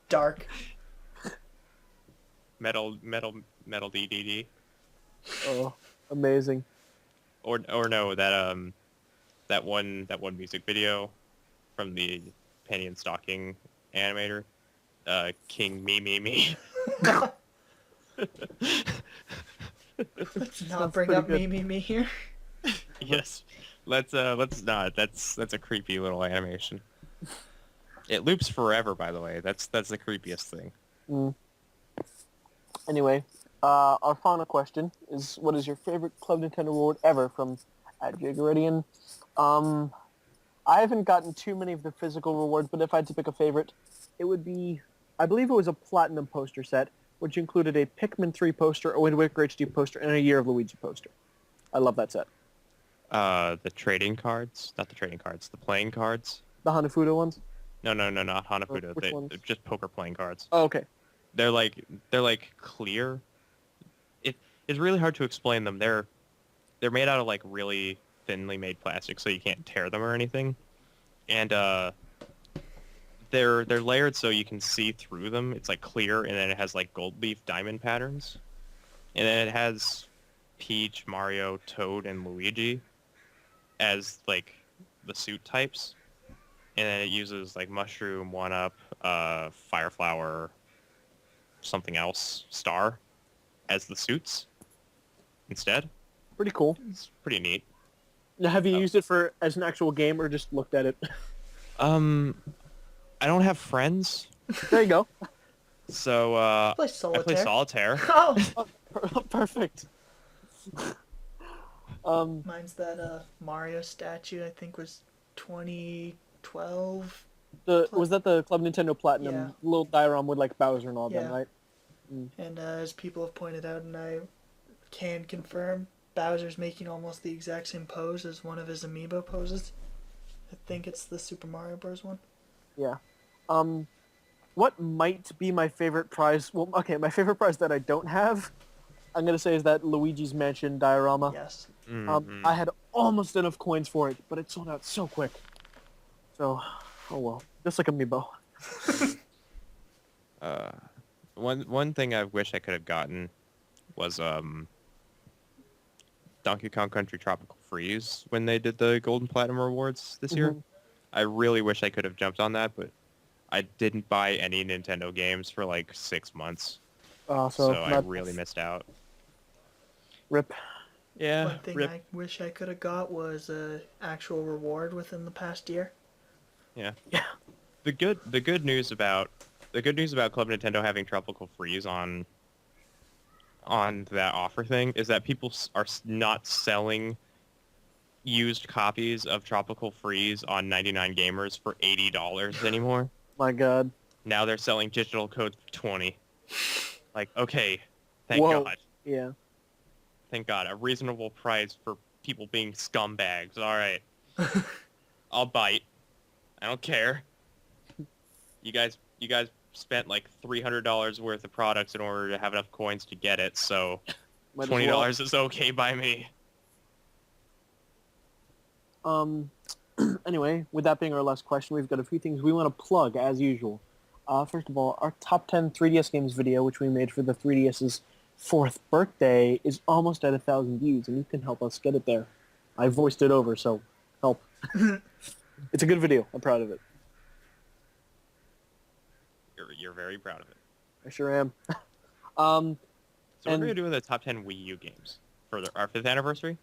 Dark. Metal DDD. Oh, amazing. Or no, that one music video from the Penny and Stocking animator, King Me. Let's not Sounds bring pretty up good. me here. Yes. Let's not. That's a creepy little animation. It loops forever, by the way. That's the creepiest thing. Anyway, our final question is, what is your favorite Club Nintendo award ever from @Jigaridian? I I haven't gotten too many of the physical rewards, but if I had to pick a favorite, it would be, I believe it was a Platinum poster set, which included a Pikmin 3 poster, a Wind Waker HD poster, and a Year of Luigi poster. I love that set. The trading cards, not the trading cards, the playing cards. The Hanafuda ones? No, not Hanafuda. Which ones? They're just poker playing cards. Oh, okay. They're like clear. It's really hard to explain them. They're made out of like really thinly made plastic, so you can't tear them or anything. And they're layered so you can see through them. It's like clear, and then it has like gold leaf diamond patterns, and then it has Peach, Mario, Toad, and Luigi as like the suit types, and then it uses like Mushroom, 1-Up, Fire Flower, something else, Star, as the suits instead. Pretty cool. It's pretty neat. Now, have you used it as an actual game or just looked at it? I don't have friends, There you go. so Play I solitaire. play solitaire. Oh, Perfect. mine's that Mario statue. I think was 2012. Was that the Club Nintendo Platinum Yeah. little diorama with like Bowser and all Yeah. that, right? And as people have pointed out, and I can confirm, Bowser's making almost the exact same pose as one of his amiibo poses. I think it's the Super Mario Bros. One. Yeah. What might be my favorite prize? Well, okay, my favorite prize that I don't have, I'm gonna say, is that Luigi's Mansion diorama. Yes. Mhm. I had almost enough coins for it, but it sold out so quick. So, oh well. Just like amiibo. One thing I wish I could have gotten was Donkey Kong Country Tropical Freeze when they did the Golden Platinum Rewards this year. Mhm. I really wish I could have jumped on that, but I didn't buy any Nintendo games for like 6 months, so I really missed out. Rip. Yeah, One thing I wish I could have got was a actual reward within the past year. Yeah. Yeah. The good news about Club Nintendo having Tropical Freeze on that offer thing is that people are not selling used copies of Tropical Freeze on 99 Gamers for $80 anymore. My God. Now they're selling digital codes for 20. Like, okay, thank Whoa. God. Yeah. Thank God. A reasonable price for people being scumbags. All right. I'll bite. I don't care. You guys spent like $300 worth of products in order to have enough coins to get it, so Might as $20 well. is okay by me. Anyway, with that being our last question, we've got a few things we want to plug as usual. First of all, our top 10 3DS games video, which we made for the 3DS's 4th birthday, is almost at 1,000 views, and you can help us get it there. I voiced it over, so help. It's a good video. I'm proud of it. You're very proud of it. I sure am. So what are And- we doing the top 10 Wii U games for our 5th anniversary?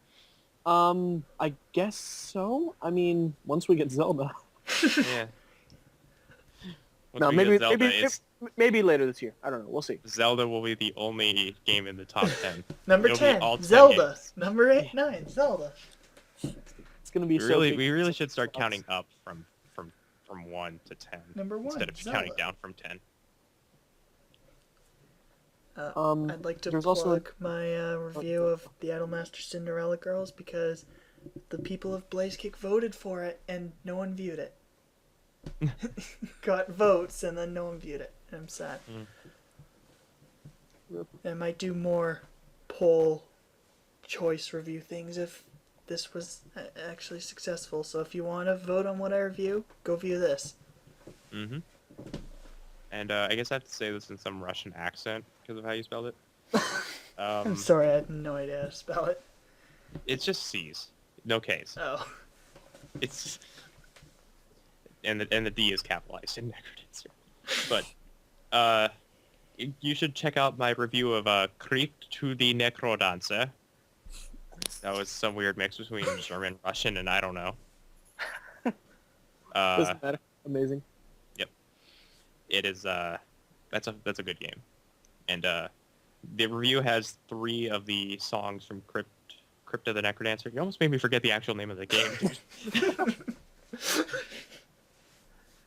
I guess so. I mean, once we get Zelda. Yeah. Once No, we maybe get Zelda, maybe later this year. I don't know. We'll see. Zelda will be the only game in the top 10. Number It'll be 10, all 10 Zelda. games. Number 8, 9, Zelda. It's gonna be We really should start counting up from 1 to 10 Number 1, instead of Zelda. counting down from 10. I'd like to there's plug also my review of the Idolmaster Cinderella Girls because the people of Blazekick voted for it and no one viewed it. Got votes and then no one viewed it. I'm sad. I might do more poll choice review things if this was actually successful. So if you want to vote on what I review, go view this. Mm-hmm. And I guess I have to say this in some Russian accent because of how you spelled it. I'm sorry, I had no idea how to spell it. It's just C's, no K's. Oh. It's and the D is capitalized in Necrodancer. But you should check out my review of Creep to the Necrodancer. That was some weird mix between German, Russian, and I don't know. Doesn't matter. Amazing. It is that's a good game, and the review has 3 of the songs from Crypt of the Necrodancer. You almost made me forget the actual name of the game.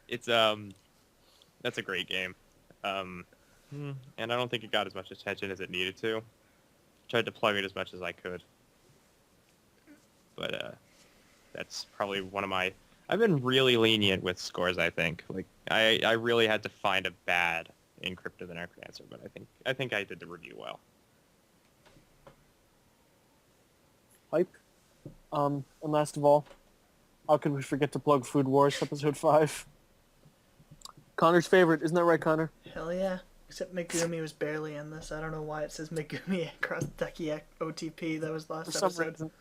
It's that's a great game. And I don't think it got as much attention as it needed to. Tried to plug it as much as I could. But that's probably one of my... I've been really lenient with scores, I think. Like, I really had to find a bad in Crypto the Necrodancer, but I think I did the review well. Hype. And last of all, how could we forget to plug Food Wars episode 5? Connor's favorite, isn't that right, Connor? Hell yeah. Except Megumi was barely in this. I don't know why it says Megumi across Ducky OTP. That was last For some episode. reason.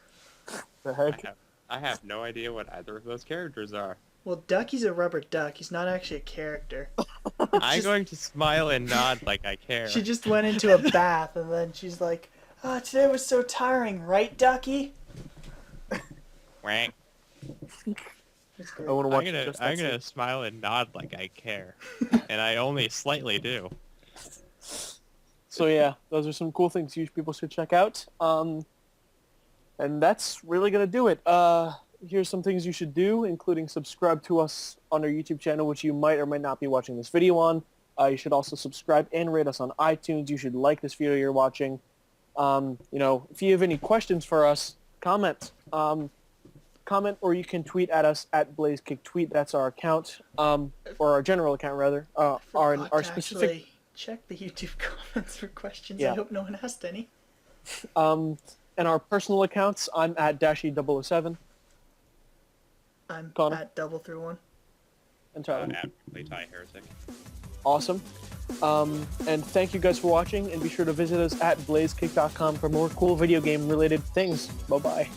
The heck? I have no idea what either of those characters are. Well, Ducky's a rubber duck. He's not actually a character. I'm going to smile and nod like I care. She just went into a bath and then she's like, "Oh, today was so tiring, right, Ducky?" Wank. It's great. I want to watch I'm gonna smile and nod like I care, and I only slightly do. So yeah, those are some cool things you people should check out. And that's really going to do it. Here's some things you should do, including subscribe to us on our YouTube channel, which you might or might not be watching this video on. You should also subscribe and rate us on iTunes. You should like this video you're watching. If you have any questions for us, comment. Comment, or you can tweet at us at BlazeKickTweet. That's our account, or our general account, rather. Our specific... Actually, check the YouTube comments for questions. Yeah. I hope no one asked any. And our personal accounts, I'm at Dashy007. I'm Conor? at Double Through One. And Tyler. At Playtie Heretic. Awesome. And thank you guys for watching, and be sure to visit us at blazekick.com for more cool video game related things. Bye-bye.